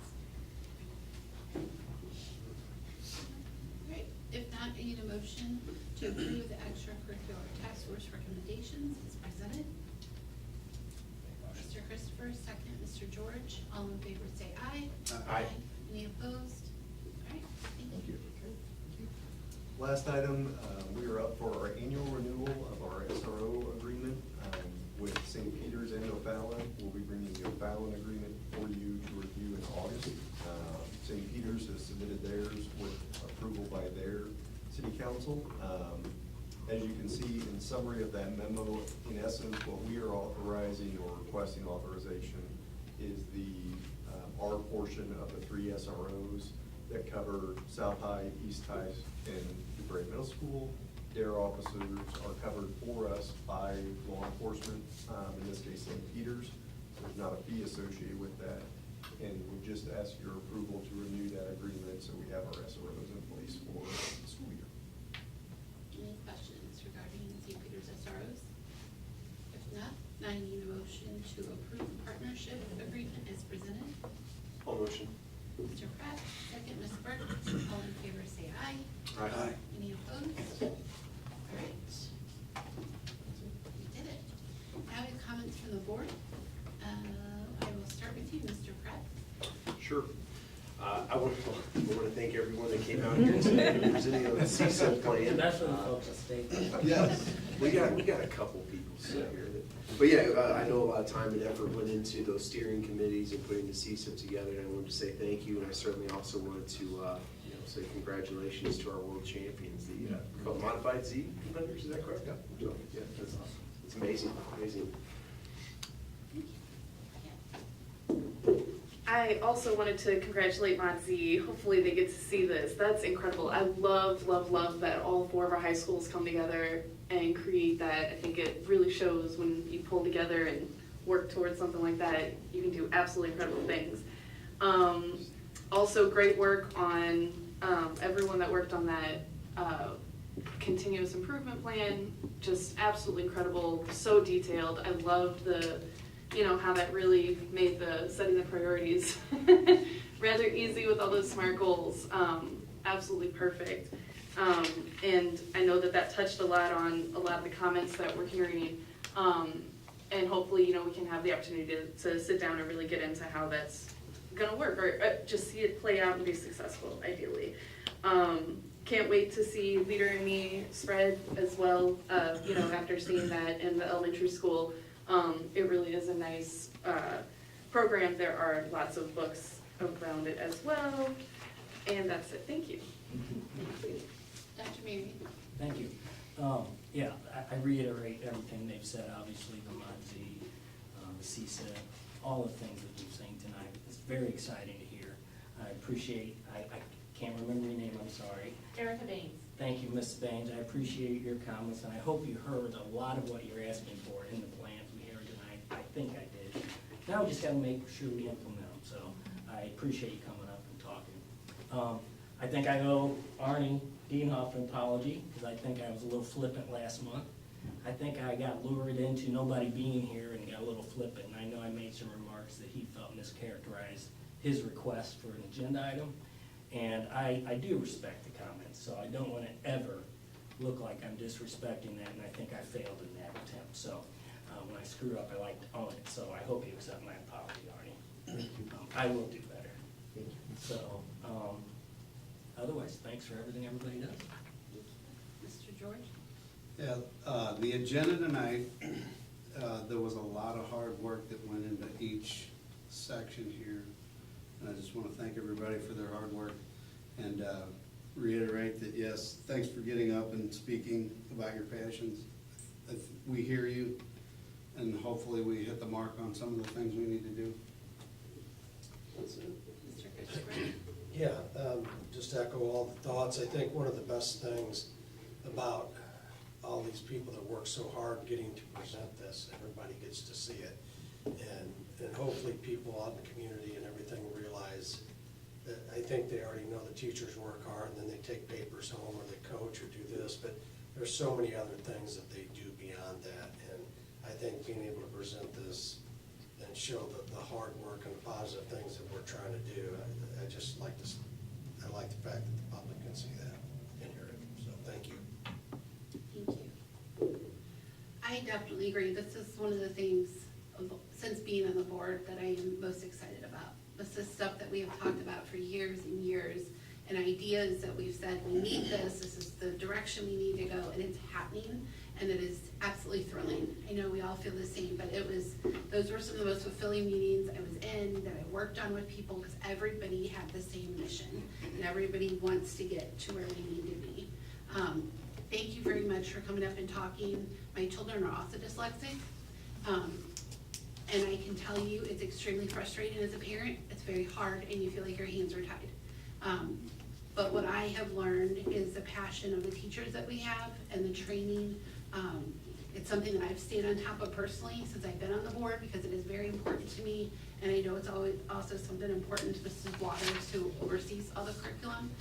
Great. If not, I need a motion to approve the extracurricular task force recommendations as presented. Mr. Christopher, second. Mr. George, all in favor say aye. Aye. Any opposed? All right, thank you. Last item, we are up for our annual renewal of our SRO agreement with St. Peter's and O'Fallon. We'll be bringing the O'Fallon agreement for you to review in August. St. Peter's has submitted theirs with approval by their city council. As you can see in summary of that memo, in essence, what we are authorizing or requesting authorization is our portion of the 3 SROs that cover South High, East High, and DeBray Middle School. Their officers are covered for us by law enforcement, in this case St. Peter's. There's not a fee associated with that. And we just ask your approval to renew that agreement so we have our SROs in place for the school year. Any questions regarding St. Peter's SROs? If not, I need a motion to approve the partnership agreement as presented. All motion. Mr. Pratt, second. Ms. Burke, all in favor say aye. Aye. Any opposed? All right. We did it. Now we have comments from the board. I will start with you, Mr. Pratt. Sure. I want to thank everyone that came out here today presenting on the CSIP plan. Especially the folks at State. Yes, we got a couple people sit here. But yeah, I know a lot of time and effort went into those steering committees and putting the CSIP together, and I wanted to say thank you, and I certainly also wanted to say congratulations to our world champions, the called Modified Z competitors, is that correct? Yeah. So, yeah, that's awesome. It's amazing, amazing. I also wanted to congratulate Mod Z. Hopefully they get to see this. That's incredible. I love, love, love that all 4 of our high schools come together and create that. I think it really shows when you pull together and work towards something like that, you can do absolutely incredible things. Also great work on everyone that worked on that continuous improvement plan. Just absolutely incredible, so detailed. I loved the, how that really made the setting the priorities rather easy with all those SMART goals. Absolutely perfect. And I know that touched a lot on a lot of the comments that we're hearing. And hopefully, we can have the opportunity to sit down and really get into how that's gonna work, or just see it play out and be successful, ideally. Can't wait to see Leader in Me spread as well, after seeing that in the elementary school. It really is a nice program. There are lots of books around it as well. And that's it. Thank you. Dr. Mary. Thank you. Yeah, I reiterate everything they've said, obviously, the Mod Z, the CSIP, all the things that you've seen tonight. It's very exciting to hear. I appreciate, I can't remember your name, I'm sorry. Erica Baines. Thank you, Ms. Baines. I appreciate your comments, and I hope you heard a lot of what you're asking for in the plans we heard tonight. I think I did. Now we just got to make sure we implement them, so I appreciate you coming up and talking. I think I owe Arnie Dienhoff an apology, because I think I was a little flippant last month. I think I got lured into nobody being here and got a little flippant, and I know I made some remarks that he felt mischaracterized his request for an agenda item. And I do respect the comments, so I don't want to ever look like I'm disrespecting that, and I think I failed in that attempt. So when I screw up, I like to own it, so I hope you accept my apology, Arnie. I will do better. So, otherwise, thanks for everything everybody does. Mr. George? Yeah, the agenda tonight, there was a lot of hard work that went into each section here. And I just want to thank everybody for their hard work and reiterate that, yes, thanks for getting up and speaking about your passions. We hear you, and hopefully we hit the mark on some of the things we need to do. Mr. Christopher? Yeah, just echo all the thoughts. I think one of the best things about all these people that work so hard getting to present this, everybody gets to see it. And hopefully people out in the community and everything realize that, I think they already know the teachers work hard and then they take papers home or they coach or do this, but there's so many other things that they do beyond that. And I think being able to present this and show the hard work and the positive things that we're trying to do, I just like to, I like the fact that the public can see that and hear it. So thank you. Thank you. I definitely agree. This is one of the things since being on the board that I am most excited about. This is stuff that we have talked about for years and years, and ideas that we've said, we need this is the direction we need to go, and it's happening, and it is absolutely thrilling. I know we all feel the same, but those were some of the most fulfilling meetings I was in, that I worked on with people, because everybody had the same mission, and everybody wants to get to where we need to be. Thank you very much for coming up and talking. My children are also dyslexic. And I can tell you, it's extremely frustrating as a parent. It's very hard, and you feel like your hands are tied. But what I have learned is the passion of the teachers that we have and the training. It's something that I've stayed on top of personally since I've been on the board, because it is very important to me. And I know it's always also something important to Mrs. Waters, who oversees all the curriculum.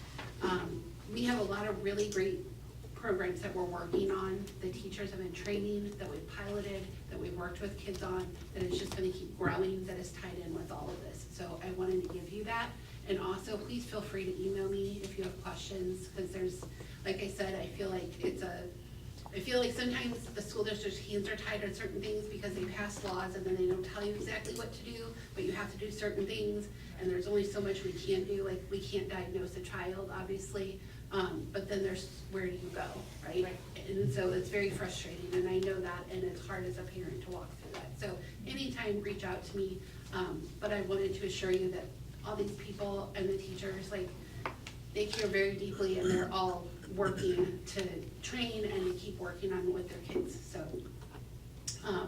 We have a lot of really great programs that we're working on, the teachers have been training, that we've piloted, that we've worked with kids on, that it's just gonna keep growing, that is tied in with all of this. So I wanted to give you that. And also, please feel free to email me if you have questions, because there's, like I said, I feel like sometimes the school district's hands are tied on certain things because they pass laws and then they don't tell you exactly what to do, but you have to do certain things, and there's only so much we can do. Like, we can't diagnose a child, obviously, but then there's where do you go, right? And so it's very frustrating, and I know that, and it's hard as a parent to walk through that. So anytime, reach out to me, but I wanted to assure you that all these people and the teachers, like, they care very deeply, and they're all working to train and to keep working on with their kids. So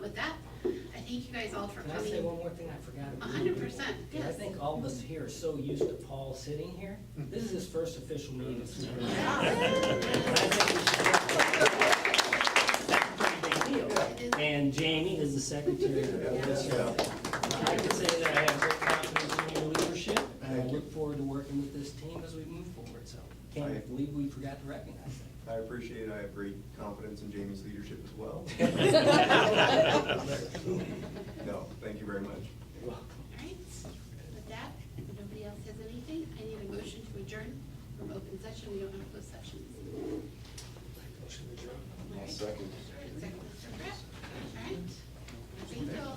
with that, I thank you guys all for Can I coming. say one more thing I forgot? 100%, I yes. think all of us here are so used to Paul sitting here. This is his first official meeting. And Jamie is the secretary of this. I can say that I have great confidence in your leadership, and I look forward to working with this team as we move forward. So can't believe we forgot to recognize that. I appreciate it. I have great confidence in Jamie's leadership as well. No, thank you very much. All right, with that, if nobody else has anything, I need a motion to adjourn from open session. We don't have closed sessions. Motion to adjourn. All right. Second. Second, Mr. Pratt. All right. Thank you all.